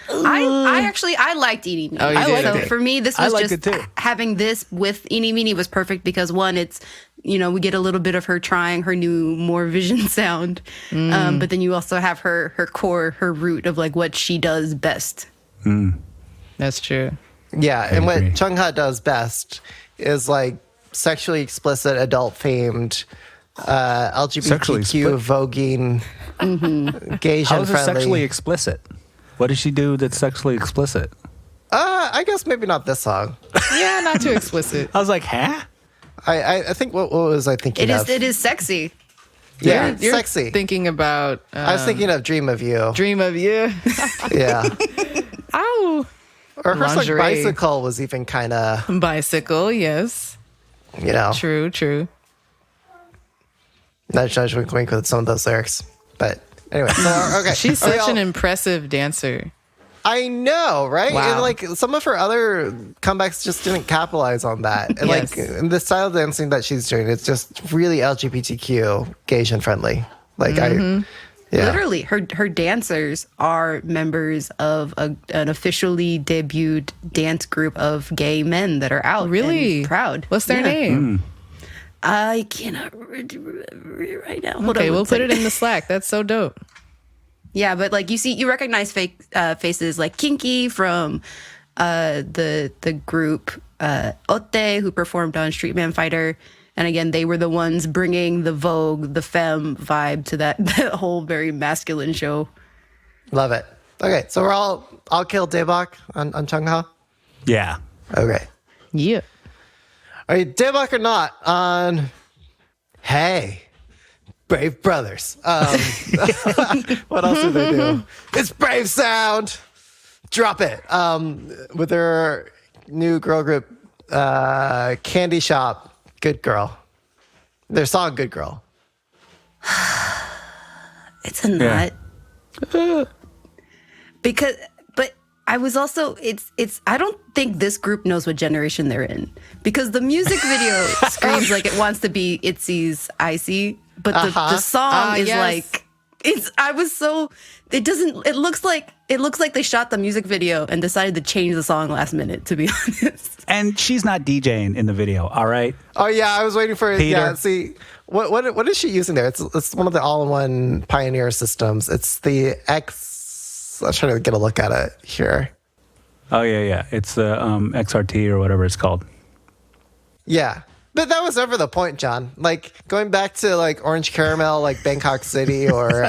I liked Eeny Meeny. Oh, you did? So Okay. for me, this I was liked just it too. having this with Eeny Meeny was perfect because one, it's we get a little bit of her trying her new more vision sound, but then you also have her core, her root of like what she does best. That's true. Yeah, and what agree. Chungha does best is like sexually explicit, adult themed, Sexually LGBTQ voguing, Gaysian How is it friendly. sexually explicit? What does she do that's sexually explicit? I guess maybe not this song. Yeah, not too explicit. I was like, huh? I think what was I thinking of? It is sexy. Yeah, You're sexy. thinking about I was thinking of Dream of You. Dream of You. Yeah, Ow. or her like Lingerie. bicycle was even kind of Bicycle, yes. True. True. Nudge, nudge, wink, wink with some of those lyrics. But anyway, so, okay. She's Are we such all- an impressive dancer. I know, right? Wow. And like some of her other comebacks just didn't capitalize on that. And Yes. like in the style of dancing that she's doing, it's just really LGBTQ, Gaysian friendly. Like yeah. Literally, her dancers are members of an officially debuted dance group of gay men that are out. Really? and proud. What's their Yeah. name? I cannot remember it right now. Hold Okay, on we'll one put it second. in the Slack. That's so dope. Yeah, but like you recognize fake faces like Kinky from the group Otte, who performed on Street Man Fighter, and again they were the ones bringing the Vogue, the femme vibe to that whole very masculine show. Love it. Okay, so I'll kill Daebak on Chungha. Yeah. Okay. Yeah. Are you Daebak or not on Hey Brave Brothers? What else do they do? It's Brave Sound. Drop it. With their new girl group, Candy Shop, Good Girl. Their song, Good Girl. It's a nut. Because, but I was also it's I don't think this group knows what generation they're in because the music video screams like it wants to be ITZY's Icy, but the song is like it looks like they shot the music video and decided to change the song last minute, to be honest. And she's not DJing in the video, all right? Oh yeah, I was waiting for it. Peter. Yeah, see what is she using there? It's one of the all-in-one Pioneer systems. It's the X. I was trying to get a look at it here. Oh yeah. It's the XRT or whatever it's called. Yeah. But that was never the point, John. Like going back to like Orange Caramel, like Bangkok City or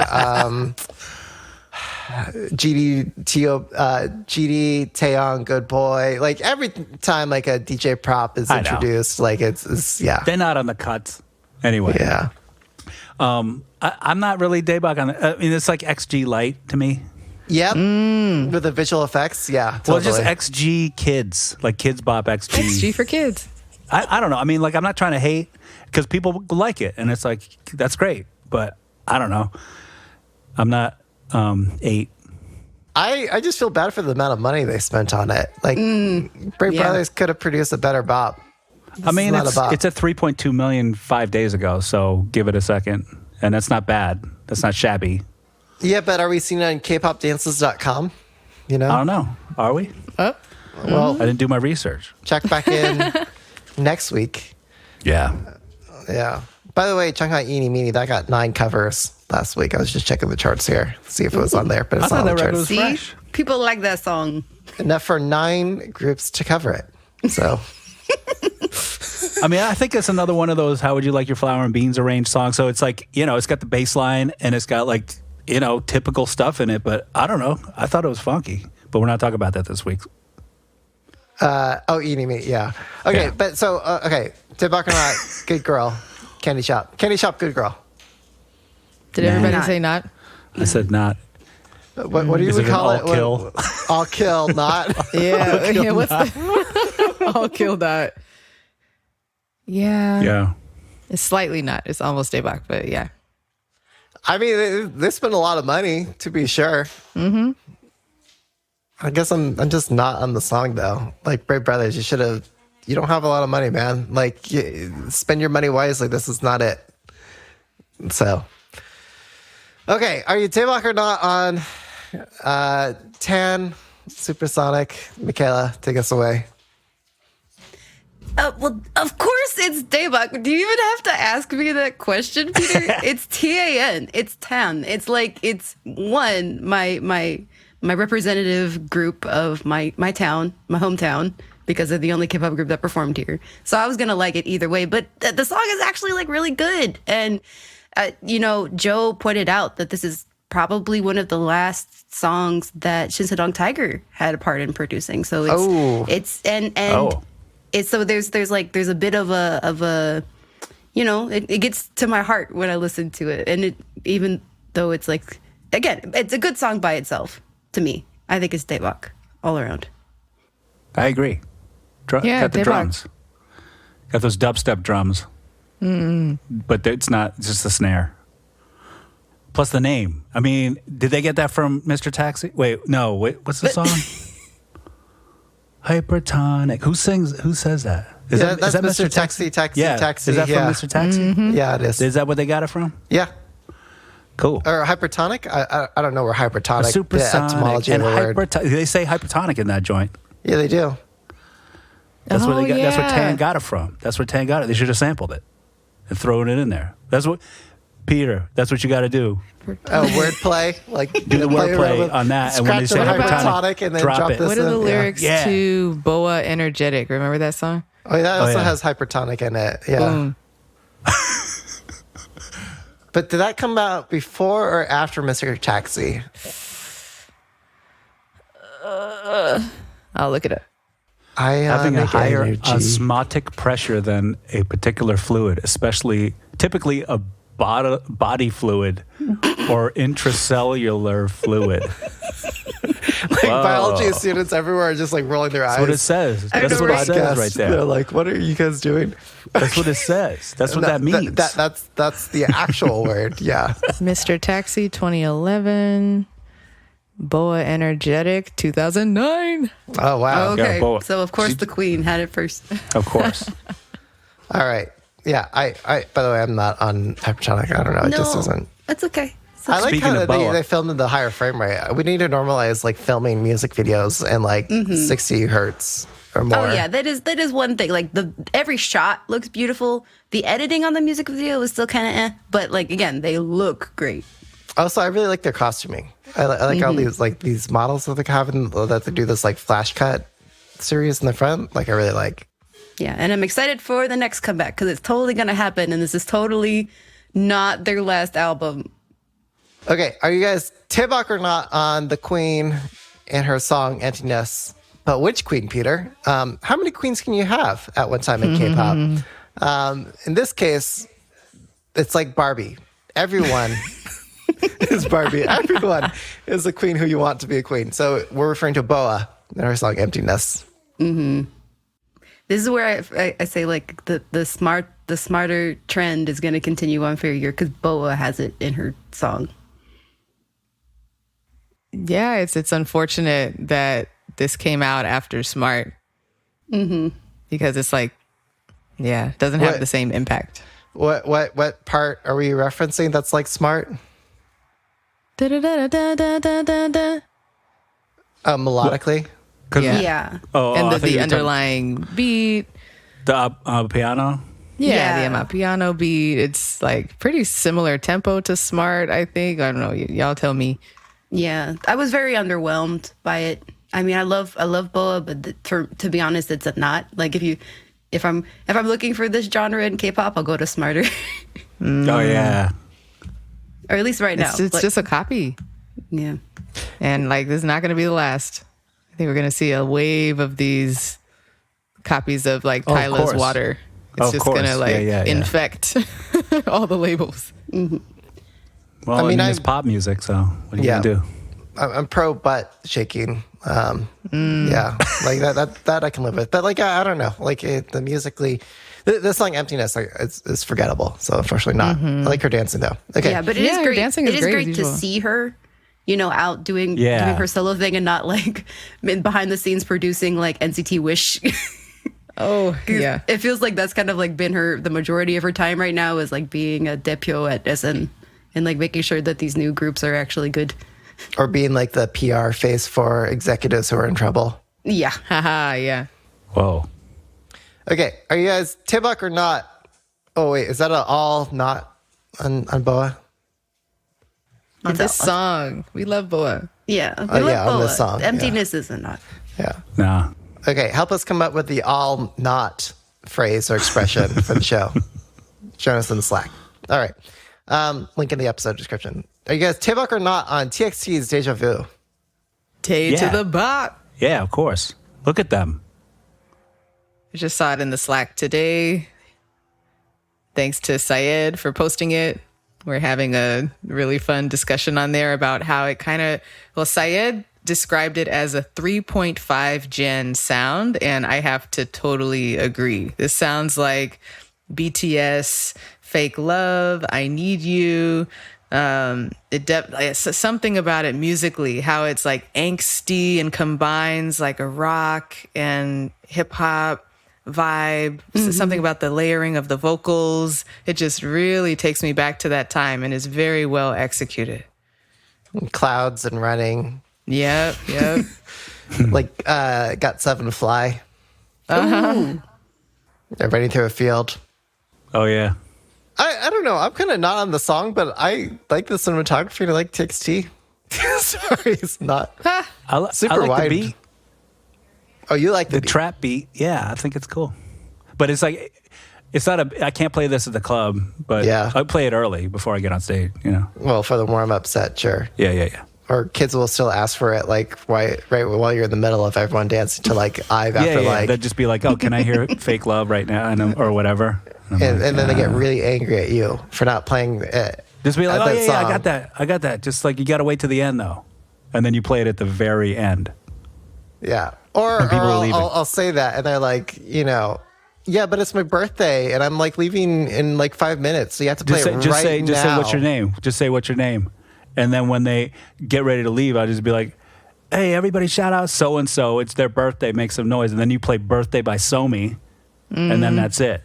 GD Taeyong, Good Boy. Like every time like a DJ prop is introduced, like it's yeah. They're not on the cuts anyway. Yeah. I'm not really Daebak on it. I mean, it's like XG Light to me. Yep. With the visual effects, yeah. Totally. Well, just XG Kids, like Kids Bop XG. XG for kids. I don't know. I mean, like, I'm not trying to hate because people like it, and it's like that's great. But I don't know. I'm not 8. I just feel bad for the amount of money they spent on it. Like, Brave Brothers could have produced a better bop. I mean, it's at 3.2 million 5 days ago, so give it a second, and that's not bad. That's not shabby. Yeah, but are we seeing it on kpopdances.com? You know? I don't know. Are we? Well, I didn't do my research. check back in next week. Yeah. Yeah. By the way, Shanghai Eenie Meenie, that got 9 covers last week. I was just checking the charts here, see if it was on there, but it's I not thought on the that record charts. was See, fresh. people like that song. Enough for 9 groups to cover it. So, I mean, I think it's another one of those "How would you like your flour and beans" arranged songs. So it's like, it's got the bass line and it's got like, typical stuff in it. But I don't know. I thought it was funky. But we're not talking about that this week. Eenie Meenie, yeah. Okay, Yeah. but so, okay, Daebak or not, good girl. Candy Shop, good girl. Did everybody say not? I said not. What do you Is it an call it? all kill? All kill, not. Yeah. What's the all kill that? Yeah. Yeah. It's slightly not. It's almost Daebak, but yeah. I mean, they spent a lot of money, to be sure. Mm-hmm. I guess I'm just not on the song, though. Like, Brave Brothers, you don't have a lot of money, man. Like, spend your money wisely. This is not it. So, okay. Are you Daebak or not on Tan, Supersonic? Michaela, take us away. Well, of course it's Daebak. Do you even have to ask me that question, Peter? It's TAN. It's TAN. It's like it's my representative group of my town, my hometown, because they're the only K-pop group that performed here. So I was gonna like it either way. But the song is actually like really good. And Joe pointed out that this is probably one of the last songs that Shin Se-dong Tiger had a part in producing. So it's so there's a bit of a it gets to my heart when I listen to it, and even though it's like, again, it's a good song by itself to me. I think it's Daebak all around. I agree. Yeah, got the Daebak. drums. Got those dubstep drums. But it's not just the snare. Plus the name. I mean, did they get that from Mr. Taxi? Wait, what's the song? Hypertonic. Who says that? Is That's that Mr. Taxi, Taxi, Yeah. Taxi. Is that yeah. from Mr. Taxi? Yeah, it is. Is that what they got it from? Yeah. Cool. Or hypertonic? I don't know where hypertonic, the Supersonic etymology and of the word. they say hypertonic in that joint. Yeah, they do. That's where they got. That's where yeah. Tan got it from. That's where Tan got it. They should have sampled it and thrown it in there. That's what, Peter. That's what you got to do. Wordplay, like Do the wordplay on that, and when they say hypertonic, and then drop drop it. this What are the in. lyrics Yeah. to Boa Energetic? Remember that song? Oh, yeah, that also yeah. has hypertonic in it. Yeah. Boom. But did that come out before or after Mr. Taxi? I'll look it up. Having a make higher energy. osmotic pressure than a particular fluid, typically a body fluid or intracellular fluid. Like biology students everywhere are just like rolling their eyes. That's what it says. That's what it says right They're there. like, "What are you guys doing?" That's what it says. That's what that means. That's the actual word. Yeah. Mr. Taxi 2011. Boa Energetic 2009. Oh, wow. Okay, Boa. so of course the queen had it first. Of course. All right. Yeah, I by the way, I'm not on hypertonic. I don't know. It No, just isn't. that's okay. I like Speaking how of they, Boa. they filmed in the higher frame rate. We need to normalize like filming music videos and like 60 hertz or more. Oh yeah, that is one thing. Like every shot looks beautiful. The editing on the music video is still kind of but like again, they look great. Also, I really like their costuming. I like all these models that they have that they do this like flash cut series in the front. Like I really like. Yeah, and I'm excited for the next comeback because it's totally gonna happen, and this is totally not their last album. Okay, are you guys Tibok or not on the Queen and her song Emptiness? But which queen, Peter? How many queens can you have at one time in K-pop? In this case, it's like Barbie. Everyone is Barbie. Everyone is the queen who you want to be a queen. So we're referring to Boa and her song Emptiness. This is where I say like the smarter trend is going to continue on for a year because Boa has it in her song. Yeah, it's unfortunate that this came out after Smart. Because it's like, yeah, it doesn't have What? the same impact. What part are we referencing that's like Smart? Da-da-da-da-da-da-da-da. Melodically? Yeah. Yeah. And I thought the you were talking- underlying beat. The piano. Yeah, Yeah. the piano beat. It's like pretty similar tempo to Smart, I think. I don't know. Y'all tell me. Yeah, I was very underwhelmed by it. I mean, I love Boa, but to be honest, it's not. Like if I'm looking for this genre in K-pop, I'll go to Smarter, Oh yeah. or at least right now. It's Like, just a copy. yeah. And like, this is not going to be the last. I think we're going to see a wave of these copies of like Oh, of Tyla's course. Water. It's Of just going course. to like Yeah. infect all the labels. Well, I mean, it's pop music, so what are you Yeah. gonna do? I'm pro butt shaking. Yeah, like that I can live with. But like I don't know, like the musically, this song "Emptiness" like, is forgettable. So unfortunately, not. I like her dancing though. Okay, Yeah, but it Yeah, is her great. dancing It is is great great as to usual. see her, out doing Yeah. her solo thing and not like behind the scenes producing like NCT Wish. Oh, yeah. It feels like that's kind of like been the majority of her time right now is like being a depot at SN and like making sure that these new groups are actually good. or being like the PR face for executives who are in trouble. Yeah. Haha, yeah. Whoa. Okay, are you guys Tibok or not? Oh wait, is that all not on Boa? On It's this a- song. We love Boa. Yeah. yeah, on this song, Emptiness isn't not. Yeah. Nah. Okay, help us come up with the all not phrase or expression for the show. Join us in the Slack. All right. Link in the episode description. Are you guys Tibok or not on TXT's Deja Vu? Tay Yeah. to the bot. Yeah, of course. Look at them. I just saw it in the Slack today. Thanks to Syed for posting it. We're having a really fun discussion on there about how it Syed described it as a 3.5 gen sound, and I have to totally agree. This sounds like BTS, Fake Love, I Need You. It's something about it musically, how it's like angsty and combines like a rock and hip hop vibe. Something about the layering of the vocals. It just really takes me back to that time and is very well executed. Clouds and running. Yep. Like Got Seven Fly. They're running through a field. Oh yeah. I don't know. I'm kind of not on the song, but I like the cinematography and I like TXT. Sorry, it's not. Super I like wide. the beat. Oh, you like The beat. trap beat. Yeah, I think it's cool. But it's like, it's not I can't play this at the club, but Yeah. I play it early before I get on stage, you know? Well, for the warm-up set, sure. Yeah. Or kids will still ask for it, like right while you're in the middle of everyone dancing to like Ive after like, They'd just be like, oh, can I hear Fake Love right now? Or whatever. and then they get really angry at you for not playing it. Just be like, at oh that yeah, I song. got that. Just like, you got to wait to the end though. And then you play it at the very end. Yeah. Or people are leaving. I'll say that, and they're like, yeah, but it's my birthday, and I'm like leaving in like 5 minutes, so you have to play Just say, it just right say, now. just say what's your name. Just say what's your name. And then when they get ready to leave, I'll just be like, hey, everybody shout out so-and-so. It's their birthday. Make some noise. And then you play Birthday by Somi. And then that's it.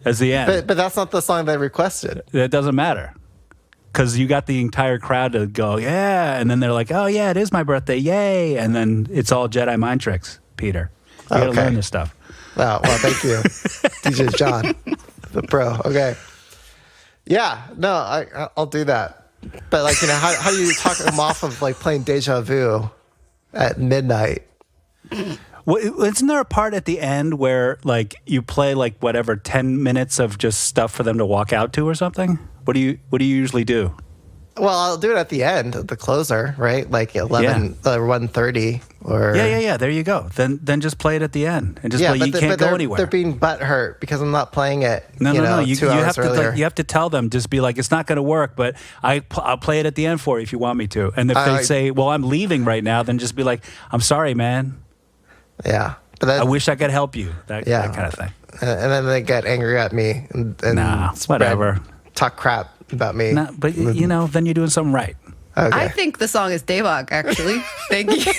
That's the end. But that's not the song they requested. It doesn't matter. Because you got the entire crowd to go, yeah. And then they're like, oh, yeah, it is my birthday. Yay. And then it's all Jedi mind tricks, Peter. You got to learn this stuff. Oh, well, thank you, DJ John, the pro. Okay. Yeah, no, I'll do that. But, like, you know, how do you talk them off of, like, playing Deja Vu at midnight? Well, isn't there a part at the end where, like, you play, like, whatever, 10 minutes of just stuff for them to walk out to or something? What do you usually do? Well, I'll do it at the end, the closer, right? Like 11, 1:30 or... Yeah. There you go. Then just play it at the end. And just play, you can't go anywhere. They're being butthurt because I'm not playing it, No. You 2 hours have to, earlier. like, you have to tell them, just be like, it's not going to work, but I'll play it at the end for you if you want me to. And if they say, well, I'm leaving right now, then just be like, I'm sorry, man. Yeah. But then, I wish I could help you. That kind of thing. And then they get angry at me and whatever. Talk crap about me. Nah, but, you know, then you're doing something right. Okay. I think the song is Daebak, actually. Thank you.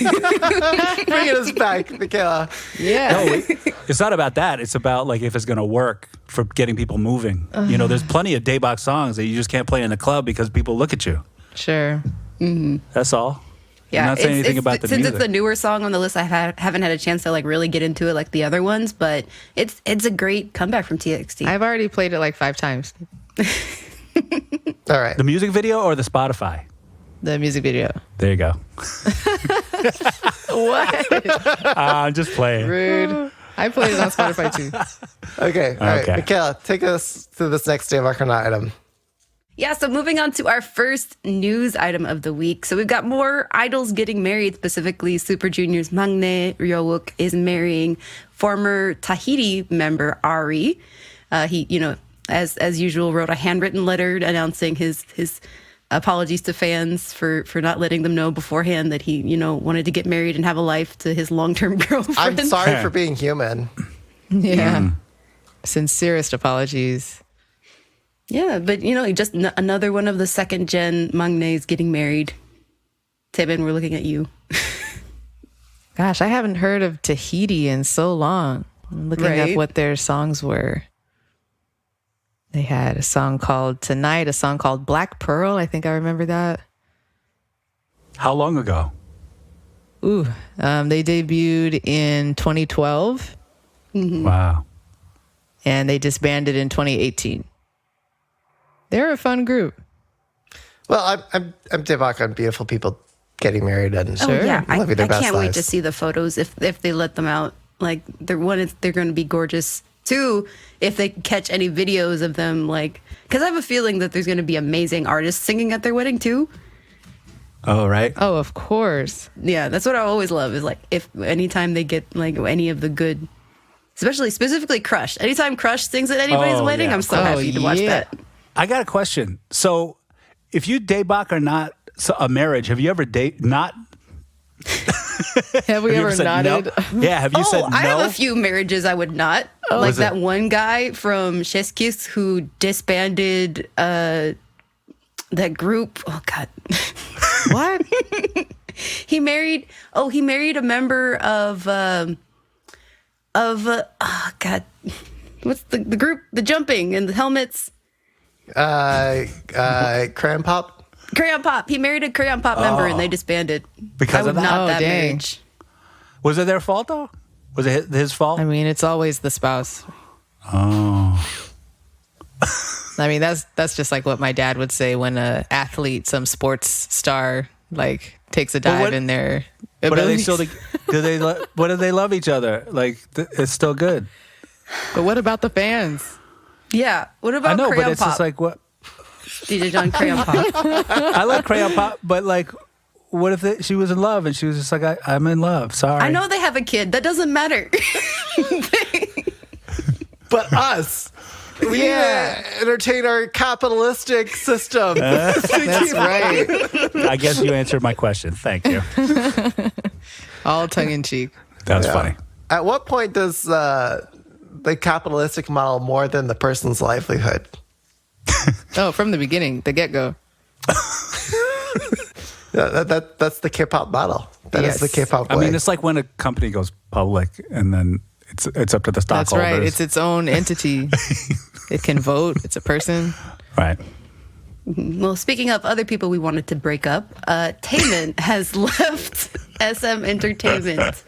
Bringing us back, Michaela. Yeah. No, it's not about that. It's about, like, if it's going to work for getting people moving. You know, there's plenty of Daebak songs that you just can't play in the club because people look at you. Sure. That's all. Yeah, I'm not saying anything about the since music. it's a newer song on the list, I haven't had a chance to like really get into it like the other ones, but it's a great comeback from TXT. I've already played it like 5 times. All right. The music video or the Spotify? The music video. There you go. What? I'm just playing. Rude. I played it on Spotify too. Okay. All right. Okay. Michaela, take us to this next Day of Arcana item. Yeah, so moving on to our first news item of the week. So we've got more idols getting married, specifically Super Junior's Maknae Ryowook is marrying former Tahiti member Ari. He, you know, as usual, wrote a handwritten letter announcing his apologies to fans for not letting them know beforehand that he, you know, wanted to get married and have a life to his long-term girlfriend. I'm sorry for being human. Yeah. Sincerest apologies. Yeah, but, you know, just another one of the second-gen Maknaes getting married. Taemin, we're looking at you. Gosh, I haven't heard of Tahiti in so long. I'm looking up what their songs were. They had a song called Tonight, a song called Black Pearl. I think I remember that. How long ago? Ooh, they debuted in 2012. Wow. And they disbanded in 2018. They're a fun group. Well, I'm Devak on beautiful people getting married and Oh, yeah. I living their best can't wait lives. to see the photos if they let them out. Like, they're going to be gorgeous. 2, if they catch any videos of them, like, because I have a feeling that there's going to be amazing artists singing at their wedding, too. Oh, right. Oh, of course. Yeah, that's what I always love is, like, if anytime they get, like, any of the good, specifically Crush. Anytime Crush sings at anybody's wedding, I'm so happy to watch that. I got a question. So, if you Daebak or not a marriage, have you ever not? Have we ever said nodded? No? Yeah, have you said no? I have a few marriages I would not. Like that one guy from Sheskis who disbanded that group. Oh, God. What? He married a member of oh, God. What's the group? The jumping and the helmets. Crayon Pop. Crayon Pop. He married a Crayon Pop member and they disbanded. Because I would of that? not Oh, that dang. marriage. Was it their fault, though? Was it his fault? I mean, it's always the spouse. Oh. I mean, that's just like what my dad would say when a athlete, some sports star, like takes a dive in their But are they abilities. still? What do they love each other? Like it's still good. But what about the fans? Yeah. What about I know, Crayon but it's Pop? just like what DJ John Crayon Pop. I like Crayon Pop, but like, what if she was in love and she was just like, I'm in love. Sorry. I know they have a kid. That doesn't matter. But us. We need to entertain our capitalistic system. That's right. I guess you answered my question. Thank you. All tongue in cheek. That was funny. At what point does the capitalistic model more than the person's livelihood? Oh, from the beginning, the get go. Yeah, that's the K-pop model. That is Yes. the K-pop way. I mean, it's like when a company goes public and then it's up to the That's stockholders. right. It's its own entity. It can vote. It's a person. Right. Well, speaking of other people we wanted to break up, Taemin has left SM Entertainment.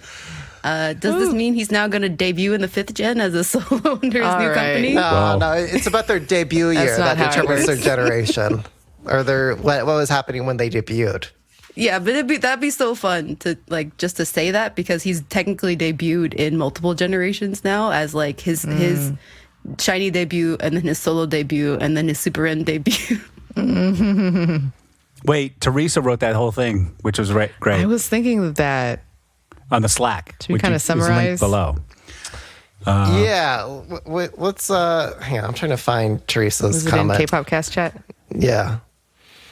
Does this mean he's now going to debut in the 5th gen as a solo under his All new right. company? No, it's about their debut year not that how it determines their works. generation. Or what was happening when they debuted. Yeah, but that'd be so fun to just to say that, because he's technically debuted in multiple generations now, as like his shiny debut and then his solo debut and then his super N debut. Wait, Teresa wrote that whole thing, which was great. I was thinking of that. On the Slack. Should we which kinda is linked summarize? below. Yeah. Let's hang on. I'm trying to find Teresa's Was it comment. in K-pop cast chat? Yeah.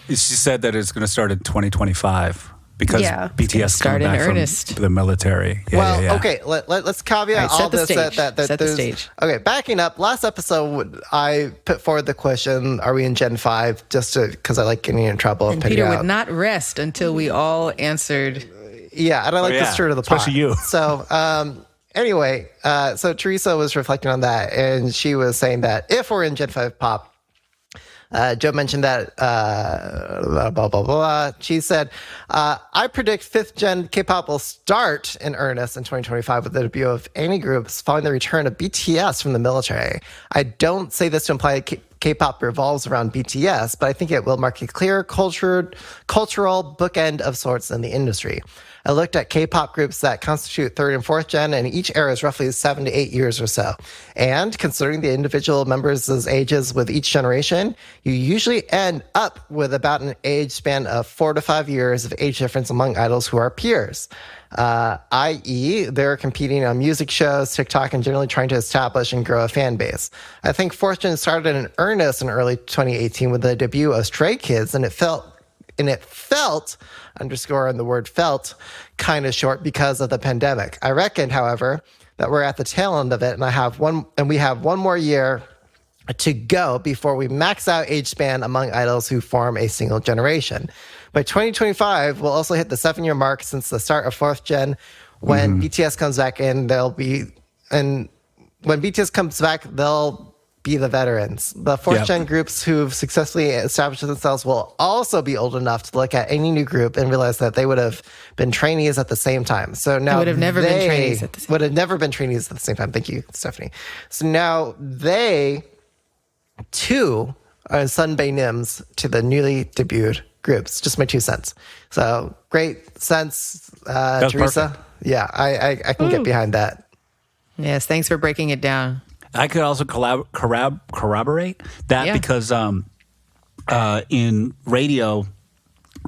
She said that it's going to start in 2025 because Yeah. BTS Start coming in back earnest. from the military. Yeah, Well, yeah. okay. Let's caveat All right, set all the this. stage. That Set the there's- stage. Okay, backing up. Last episode, I put forward the question: are we in Gen 5? Just because I like getting in trouble and putting Peter out. would not rest until we all answered. Yeah, and I like yeah. the stir of the pot. Especially you. So, anyway, so Teresa was reflecting on that, and she was saying that if we're in Gen 5 pop, Joe mentioned that, blah, blah, blah, blah. She said, I predict 5th gen K-pop will start in earnest in 2025 with the debut of any groups following the return of BTS from the military. I don't say this to imply K-pop revolves around BTS, but I think it will mark a clear cultural bookend of sorts in the industry. I looked at K-pop groups that constitute 3rd and 4th gen, and each era is roughly 7 to 8 years or so. And considering the individual members' ages with each generation, you usually end up with about an age span of 4 to 5 years of age difference among idols who are peers. I.e., they're competing on music shows, TikTok, and generally trying to establish and grow a fan base. I think 4th gen started in earnest in early 2018 with the debut of Stray Kids, and it felt, underscore on the word felt, kind of short because of the pandemic. I reckon, however, that we're at the tail end of it, and we have one more year to go before we max out age span among idols who form a single generation. By 2025, we'll also hit the 7-year mark since the start of 4th gen. When BTS comes back in, when BTS comes back, they'll be the veterans. The 4th gen groups who've successfully established themselves will also be old enough to look at any new group and realize that they would have been trainees at the same time. So now would have never been trainees at the same time. would have never been trainees at the same time. Thank you, Stephanie. So now they too are Sunbae Nims to the newly debuted groups. Just my 2 cents. So great sense, was Teresa. perfect. Yeah, I can get behind that. Yes, thanks for breaking it down. I could also corroborate that Yeah. because in radio,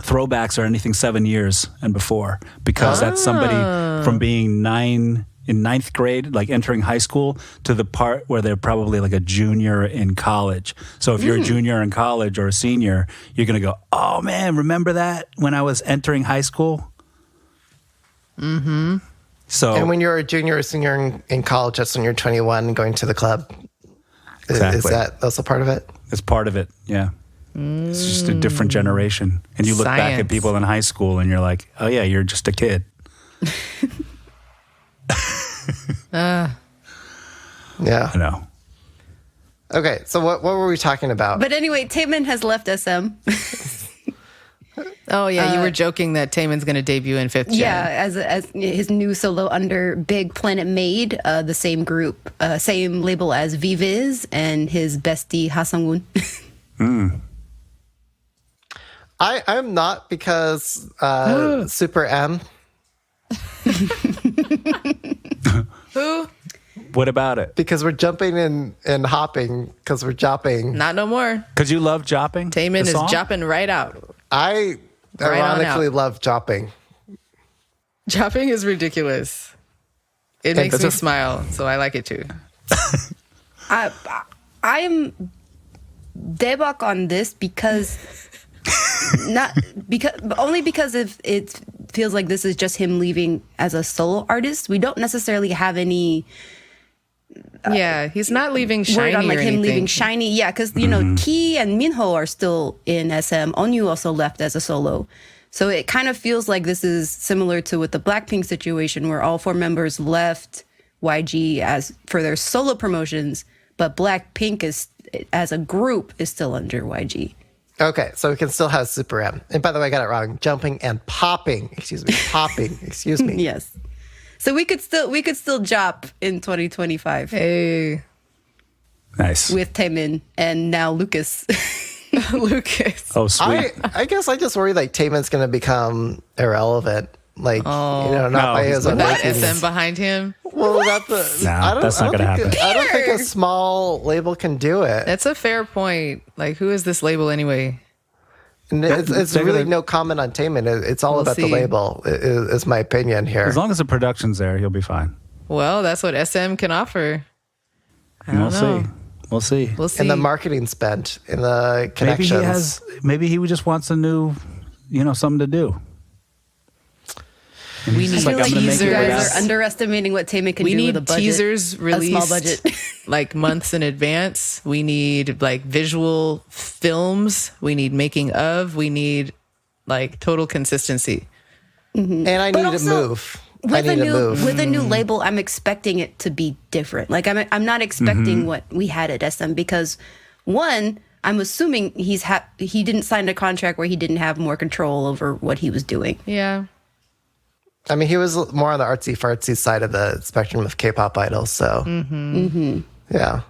throwbacks are anything 7 years and before, because that's somebody from being in 9th grade, like entering high school, to the part where they're probably like a junior in college. So if you're a junior in college or a senior, you're going to go, oh man, remember that when I was entering high school? Mm-hmm. So, And when you're a junior or senior in college, that's when you're 21 and going to the club. Is Exactly. that also part of it? it's part of it. Yeah. It's just a different generation. And you look back at Science. people in high school and you're like, oh yeah, you're just a kid. Yeah. I know. Okay, so what were we talking about? But anyway, Taemin has left SM. Oh, yeah, you were joking that Taemin's going to debut in 5th gen. Yeah, as his new solo under Big Planet Made, the same group, same label as VViz and his bestie Ha Sung-woon. I'm not, because Super M. Who? What about it? Because we're jumping and hopping because we're jopping. Not no more. Because you love jopping? Taemin the is song? jopping right out. I Right on ironically out. love jopping. Jopping is ridiculous. It makes me that's- smile, so I like it too. I'm debak on this because only because if it feels like this is just him leaving as a solo artist. We don't necessarily have any Yeah, he's not leaving word Shiny on like or him anything. leaving Shiny. Yeah, because Key and Minho are still in SM. Onyu also left as a solo. So it kind of feels like this is similar to with the Blackpink situation, where all 4 members left YG as for their solo promotions, but Blackpink is as a group is still under YG. Okay, so we can still have Super M. And by the way, I got it wrong. Jumping and popping. Excuse me. Popping. Excuse me. Yes. So we could still jop in 2025 Hey, Nice. with Taemin and now Lucas. Lucas. Oh, sweet. I guess I just worry like Taemin's going to become irrelevant. Like, not No, by his own Without making. SM behind him. Well, that's that's not gonna happen. I don't think a small label can do it. That's a fair point. Like, who is this label anyway? And it's they're really gonna- no comment on Taemin. It's all We'll about the see. label, is my opinion here. As long as the production's there, he'll be fine. Well, that's what SM can offer. I don't We'll know. see. We'll see. We'll see. And the marketing spent, in the connections. Maybe he just wants a new, something to do. And We he's need just I feel I'm like gonna you make it teasers. work guys out. are underestimating what Taemin can we do need with a budget. teasers a released small budget. like months in advance. We need like visual films. We need making of. We need like total consistency. And I need to also, move. I need to move. With a new label, I'm expecting it to be different. Like I'm not expecting what we had at SM because one, I'm assuming he didn't sign a contract where he didn't have more control over what he was doing. Yeah. I mean, he was more on the artsy-fartsy side of the spectrum of K-pop idols, so. Yeah.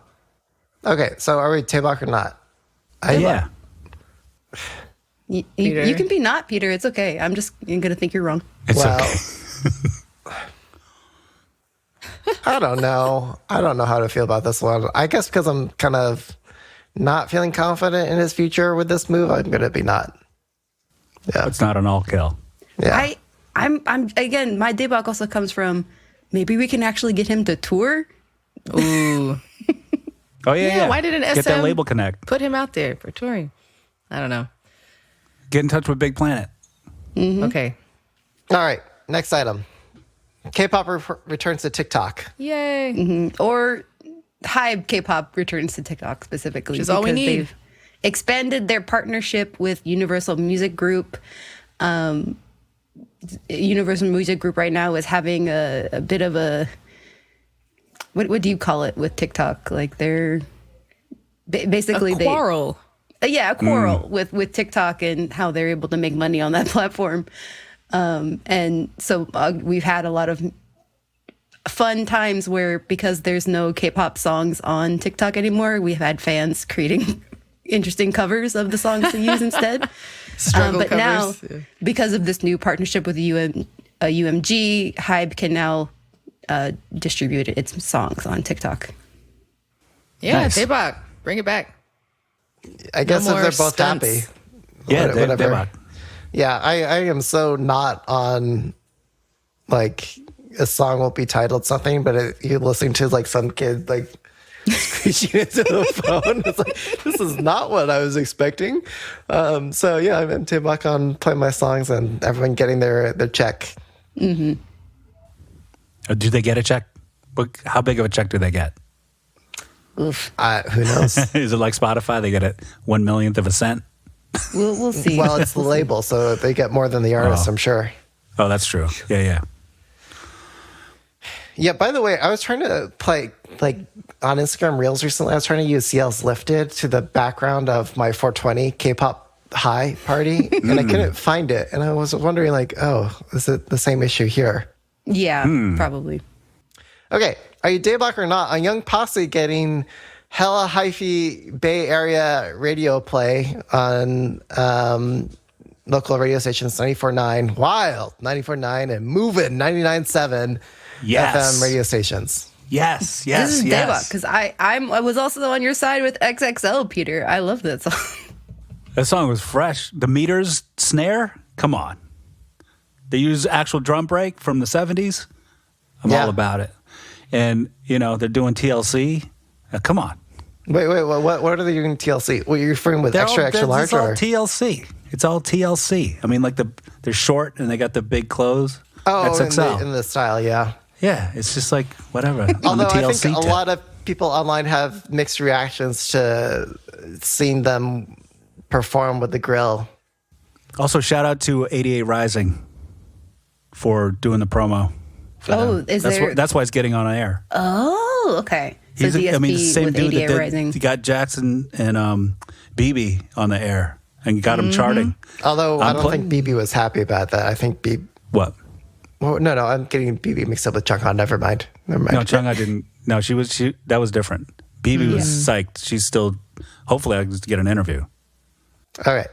Okay, so are we Taebak or not? Yeah. You Peter? can be not, Peter. It's okay. I'm going to think you're wrong. It's Well, okay. I don't know. I don't know how to feel about this one. I guess because I'm kind of not feeling confident in his future with this move, I'm going to be not. Yeah. It's not an all kill. Yeah. I'm again, my debak also comes from maybe we can actually get him to tour. Ooh. Oh, yeah. Why didn't Get SM that label connect. put him out there for touring? I don't know. Get in touch with Big Planet. Okay. All right, next item. K-pop returns to TikTok. Yay. Or Hybe K-pop returns to TikTok specifically. Which is all we because need. They've expanded their partnership with Universal Music Group. Universal Music Group right now is having a bit of a what do you call it with TikTok? Like they're basically A quarrel. a quarrel with TikTok and how they're able to make money on that platform. And so we've had a lot of fun times where because there's no K-pop songs on TikTok anymore, we've had fans creating interesting covers of the songs to use instead. Struggle But now, covers. because of this new partnership with UMG, Hybe can now distribute its songs on TikTok. Yeah, Nice. Daebak. Bring it back. I guess if more they're both stunts. happy. Yeah, Whatever. Daebak. Yeah, I am so not on, like, a song won't be titled something, but you're listening to, like, some kid, like, screeching into the phone. It's like, this is not what I was expecting. So, yeah, I'm Taebak on playing my songs and everyone getting their check. Do they get a check? How big of a check do they get? Oof. Who knows? Is it like Spotify? They get it 1/1,000,000th of a cent? We'll see. Well, it's the label, so they get more than the artist, I'm sure. Oh, that's true. Yeah. Yeah, by the way, I was trying to play, like, on Instagram Reels recently, I was trying to use CL's Lifted to the background of my 420 K-pop high party, and I couldn't find it. And I was wondering, like, oh, is it the same issue here? Yeah, probably. Okay, are you Daebak or not? A young posse getting hella hyphy Bay Area radio play on local radio stations 94.9, Wild 94.9, and Movin' 99.7 Yes. FM radio stations. Yes. This is Daebak because I was also on your side with XXL, Peter. I love that song. That song was fresh. The meters snare, come on. They use actual drum break from the 70s. I'm Yeah. all about it. And, they're doing TLC. Come on. Wait, what are they doing TLC? What you're referring with extra large? It's all Or? TLC. It's all TLC. I mean, like they're short and they got the big clothes. Oh, XXL. in the style, yeah. Yeah, it's just like whatever. On the Although I TLC think a tip. lot of people online have mixed reactions to seeing them perform with the grill. Also, shout out to 88 Rising for doing the promo. for Oh, them. is that's there- that's why it's getting on air. Oh, okay. So DSP same with dude 88 that Rising. he got Jackson and BB on the air and got him charting. Although I I'm don't pl- think BB was happy about that. I think BB. What? Well, no, I'm getting BB mixed up with Chungha. Never mind. No, Chungha didn't. No, she that was different. BB was psyched. She's still. Hopefully, I can just get an interview. All right.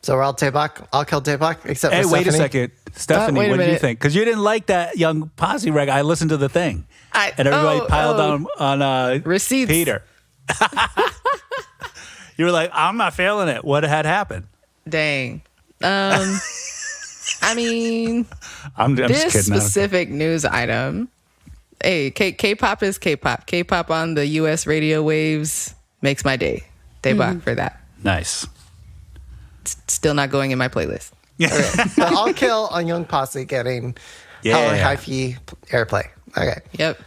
So we're all Taebak. I'll kill Taebak, except Hey, for wait a Stephanie. second, Stephanie. wait a What do you minute. think? Because you didn't like that Young Posse record. I listened to the thing, and everybody piled on Receipts. Peter. You were like, I'm not feeling it. What had happened? Dang. I mean, I'm just this kidding. specific news item. Hey, K-pop is K-pop. K-pop on the U.S. radio waves makes my day. Daebak for that. Nice. Still not going in my playlist. But I'll kill on Young Posse getting hella hyphy airplay. Okay. Yep.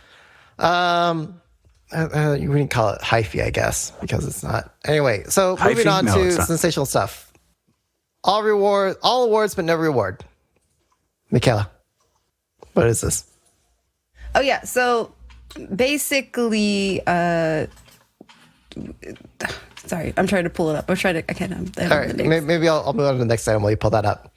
You wouldn't call it hyphy, I guess, because it's not. Anyway, so moving Hyphy? on No, to it's not. sensational stuff. All awards, but no reward. Michaela, what is this? Oh yeah, so basically, sorry, I'm trying to pull it up. I can't. I don't All know right, the names. maybe I'll move on to the next item while you pull that up.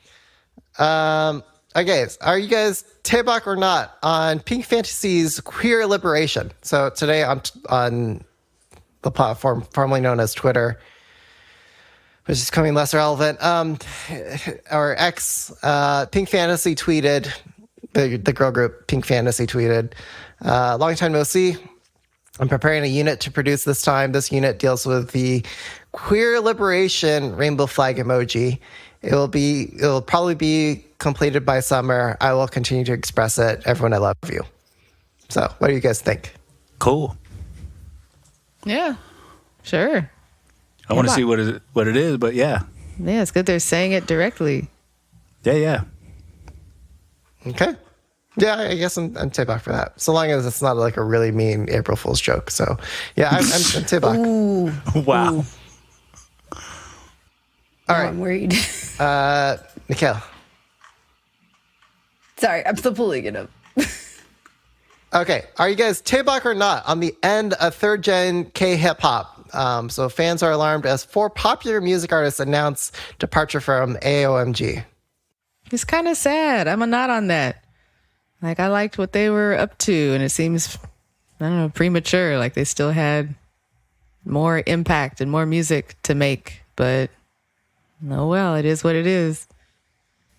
Okay, are you guys Taebak or not on Pink Fantasy's Queer Liberation? So today on the platform formerly known as Twitter, which is becoming less relevant. Our ex Pink Fantasy tweeted, the girl group Pink Fantasy tweeted, long time no see. I'm preparing a unit to produce this time. This unit deals with the queer liberation rainbow flag emoji. It'll probably be completed by summer. I will continue to express it. Everyone, I love you. So, what do you guys think? Cool. Yeah. Sure. I want to see what it is, but yeah. Yeah, it's good they're saying it directly. Yeah. Okay. Yeah, I guess I'm Taebak for that. So long as it's not like a really mean April Fool's joke. So, yeah, I'm Taebak. Wow. All Oh, right. I'm worried. Mikhail. Sorry, I'm still pulling it up. Okay, are you guys Taebak or not on the end of third gen K-hip hop? So fans are alarmed as 4 popular music artists announce departure from AOMG. It's kind of sad. I'm not on that. Like, I liked what they were up to, and it seems, I don't know, premature. Like, they still had more impact and more music to make, but oh well, it is what it is.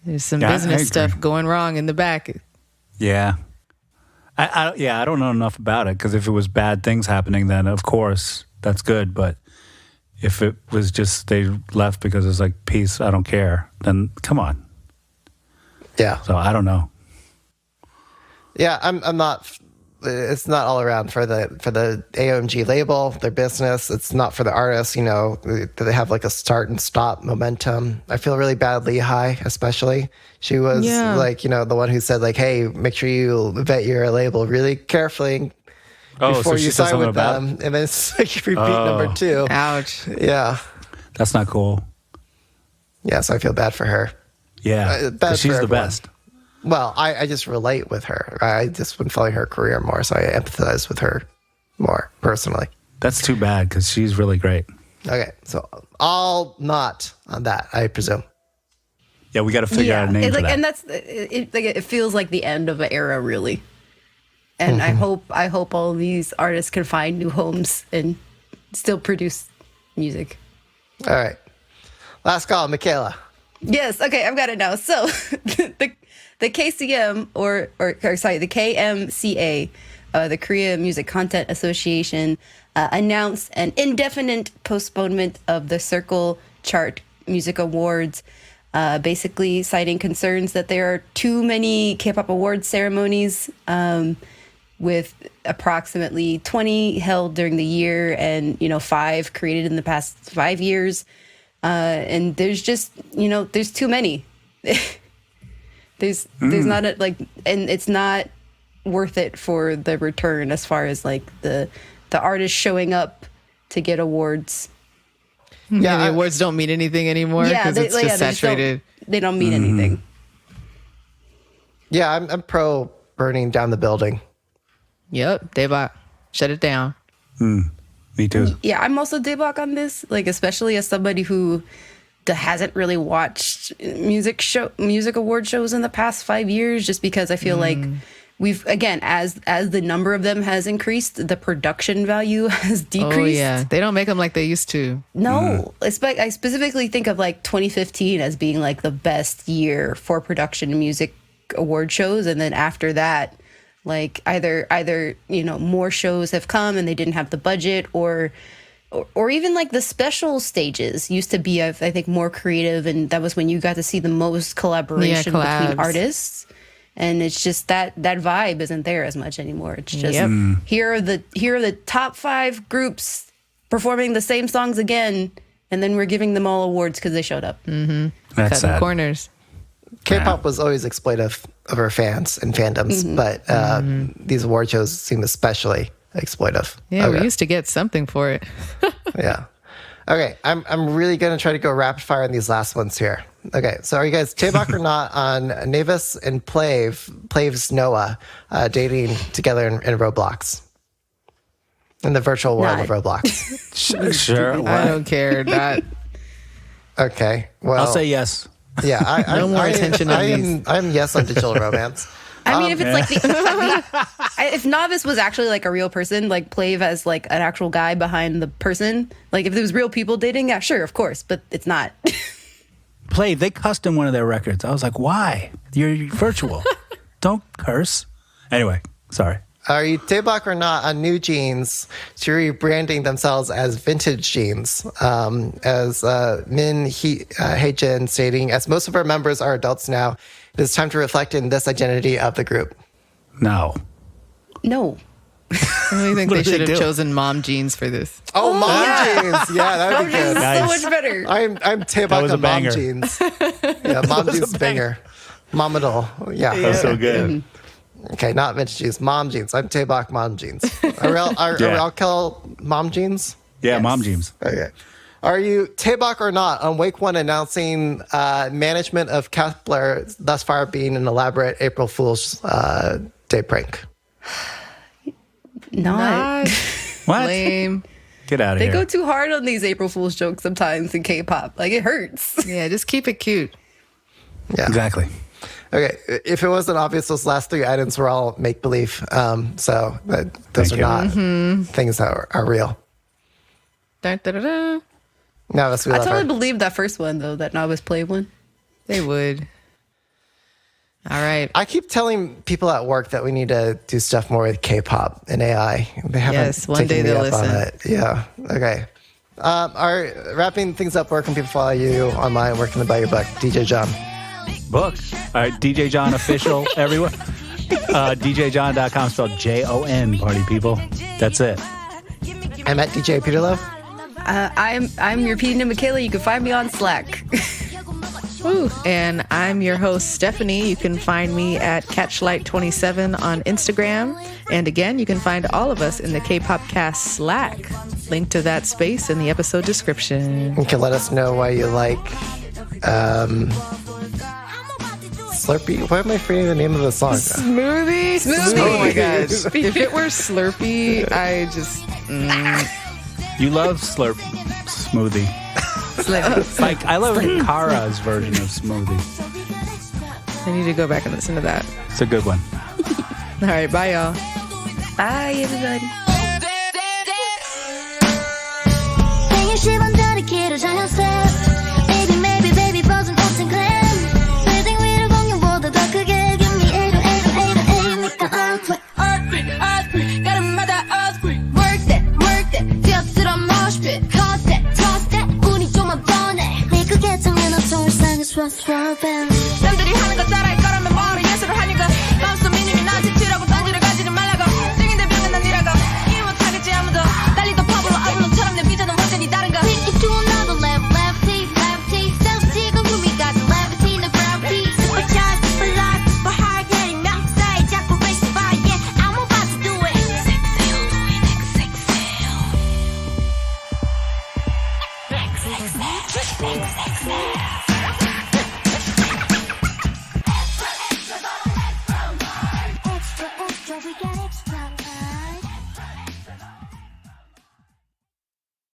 There's some Yeah, I business agree. stuff going wrong in the back. Yeah. I don't know enough about it because if it was bad things happening, then of course that's good. But if it was just they left because it's like peace, I don't care, then come on. Yeah. So I don't know. Yeah, I'm not. It's not all around for the AOMG label, their business. It's not for the artists. You know, they have like a start and stop momentum. I feel really bad, Lehigh, especially. She was like, you know, the one who said like, "Hey, make sure you vet your label really carefully before so she you said sign something with about them." And then it's like repeat number 2. Ouch. Yeah, That's not cool. yeah. So I feel bad for her. Yeah, bad 'cause she's for the everyone. best. Well, I just relate with her. I just been following her career more, so I empathize with her more personally. That's too bad because she's really great. Okay, so all not on that, I presume. Yeah, we got to figure out a name It's for like, that. and that's it feels like the end of an era, really. And I hope all these artists can find new homes and still produce music. All right. Last call, Michaela. Yes. Okay, I've got it now. So the KCM or sorry, the KMCA, the Korea Music Content Association, announced an indefinite postponement of the Circle Chart Music Awards, basically citing concerns that there are too many K-pop awards ceremonies, with approximately 20 held during the year and 5 created in the past 5 years. And there's just, there's too many. there's not and it's not worth it for the return as far as like the artists showing up to get awards. Yeah, the awards don't mean anything anymore because it's just saturated. They don't mean anything. Yeah, I'm pro burning down the building. Yep, Daebak, shut it down. Me too. Yeah, I'm also Daebak on this, like especially as somebody who hasn't really watched music award shows in the past 5 years, just because I feel like we've, again, as the number of them has increased, the production value has decreased. Oh yeah, they don't make them like they used to. No, I specifically think of like 2015 as being like the best year for production music award shows, and then after that, like either more shows have come and they didn't have the budget, or even like the special stages used to be, I think, more creative, and that was when you got to see the most collaboration between artists. And it's just that vibe isn't there as much anymore. It's just here are the top 5 groups performing the same songs again, and then we're giving them all awards because they showed up. That's Cutting sad. corners. K-pop was always exploitive of our fans and fandoms, but these award shows seem especially exploitive. Yeah, we used to get something for it. Yeah. Okay, I'm really going to try to go rapid fire on these last ones here. Okay, so are you guys Taemin or not on Naevis and PLAVE's Noah dating together in Roblox? In the virtual world of Roblox. Sure. I don't care. That Okay, well. I'll say yes. Yeah, No more attention on these. I'm yes on digital romance. I mean, if it's like if Naevis was actually like a real person, like PLAVE as like an actual guy behind the person, like if there was real people dating, yeah, sure, of course, but it's not. PLAVE, they custom one of their records. I was like, why? You're virtual. Don't curse. Anyway, sorry. Are you Taemin or not on NewJeans to rebranding themselves as Vintage Jeans? As Min Haejin stating, as most of our members are adults now, it is time to reflect in this identity of the group. No. No. I really think they should have chosen MomJeans for this. Oh, MomJeans! Yeah, that would be good. Nice. So much better. I'm Taemin That was a on banger. MomJeans. Yeah, MomJeans banger. Momadol. Yeah. That's so good. Okay, not Vintage Jeans. MomJeans. I'm Taemin MomJeans. Are we call MomJeans? Yeah, MomJeans. Okay. Are you Taemin or not on Wake One announcing management of Kepler thus far being an elaborate April Fool's Day prank? Not. What? Lame. Get out of They here. go too hard on these April Fool's jokes sometimes in K-pop. Like, it hurts. Yeah, just keep it cute. Yeah. Exactly. Okay. If it wasn't obvious, those last 3 items were all make believe. So those Thank are you. not things that are real. Dun, dun, dun, dun. No, that's we I love totally her. believed that first one, though, that Naevis played one. They would. All right. I keep telling people at work that we need to do stuff more with K-pop and AI. They haven't Yes, one taken day me they'll up on listen. it. Yeah. Okay. Wrapping things up, where can people follow you online? Where can they buy your book? DJ John. Book. All right, DJ John official everywhere. DJJohn.com, spelled Jon, party people. That's it. I'm at DJ Peter Lowe. I'm your Peter Michaela. You can find me on Slack. Woo. And I'm your host, Stephanie. You can find me at Catchlight27 on Instagram. And again, you can find all of us in the K-Pop Cast Slack. Link to that space in the episode description. You can let us know why you like Slurpee. Why am I forgetting the name of the song? Smoothie? Oh my gosh. If it were Slurpee, I just... You love Slurp smoothie. Like, I love Kara's version of smoothie. I need to go back and listen to that. It's a good one. All right, bye, y'all. Bye, everybody. 생일 10원 다리키를 장연습 Baby maybe baby 버전 오픈 클램 빌딩 위를 공룡보다 더 크게 Give me 8080808 니가 earthquake 가름마다 earthquake Work that 뛰어들어 mosh pit Toss that 운이 좀만 뻔해 미국의 장면은 돌상에 swap 남들이 하는 거 따라할 거라면 머리 예술을 하니까 마음속 미님이 나한테 튀라고 던지를 가지지 말라고 증인들 병은 난 니라고 이해 못하겠지 아무도 달리던 퍼블로 아울러처럼 내 비전은 완전히 다른가 Take it to another level lefty 셀프티가 rum이 가진 levity 내 gravity Supercharged, super light, super hard getting 막 사이 자꾸 race the fire TXT.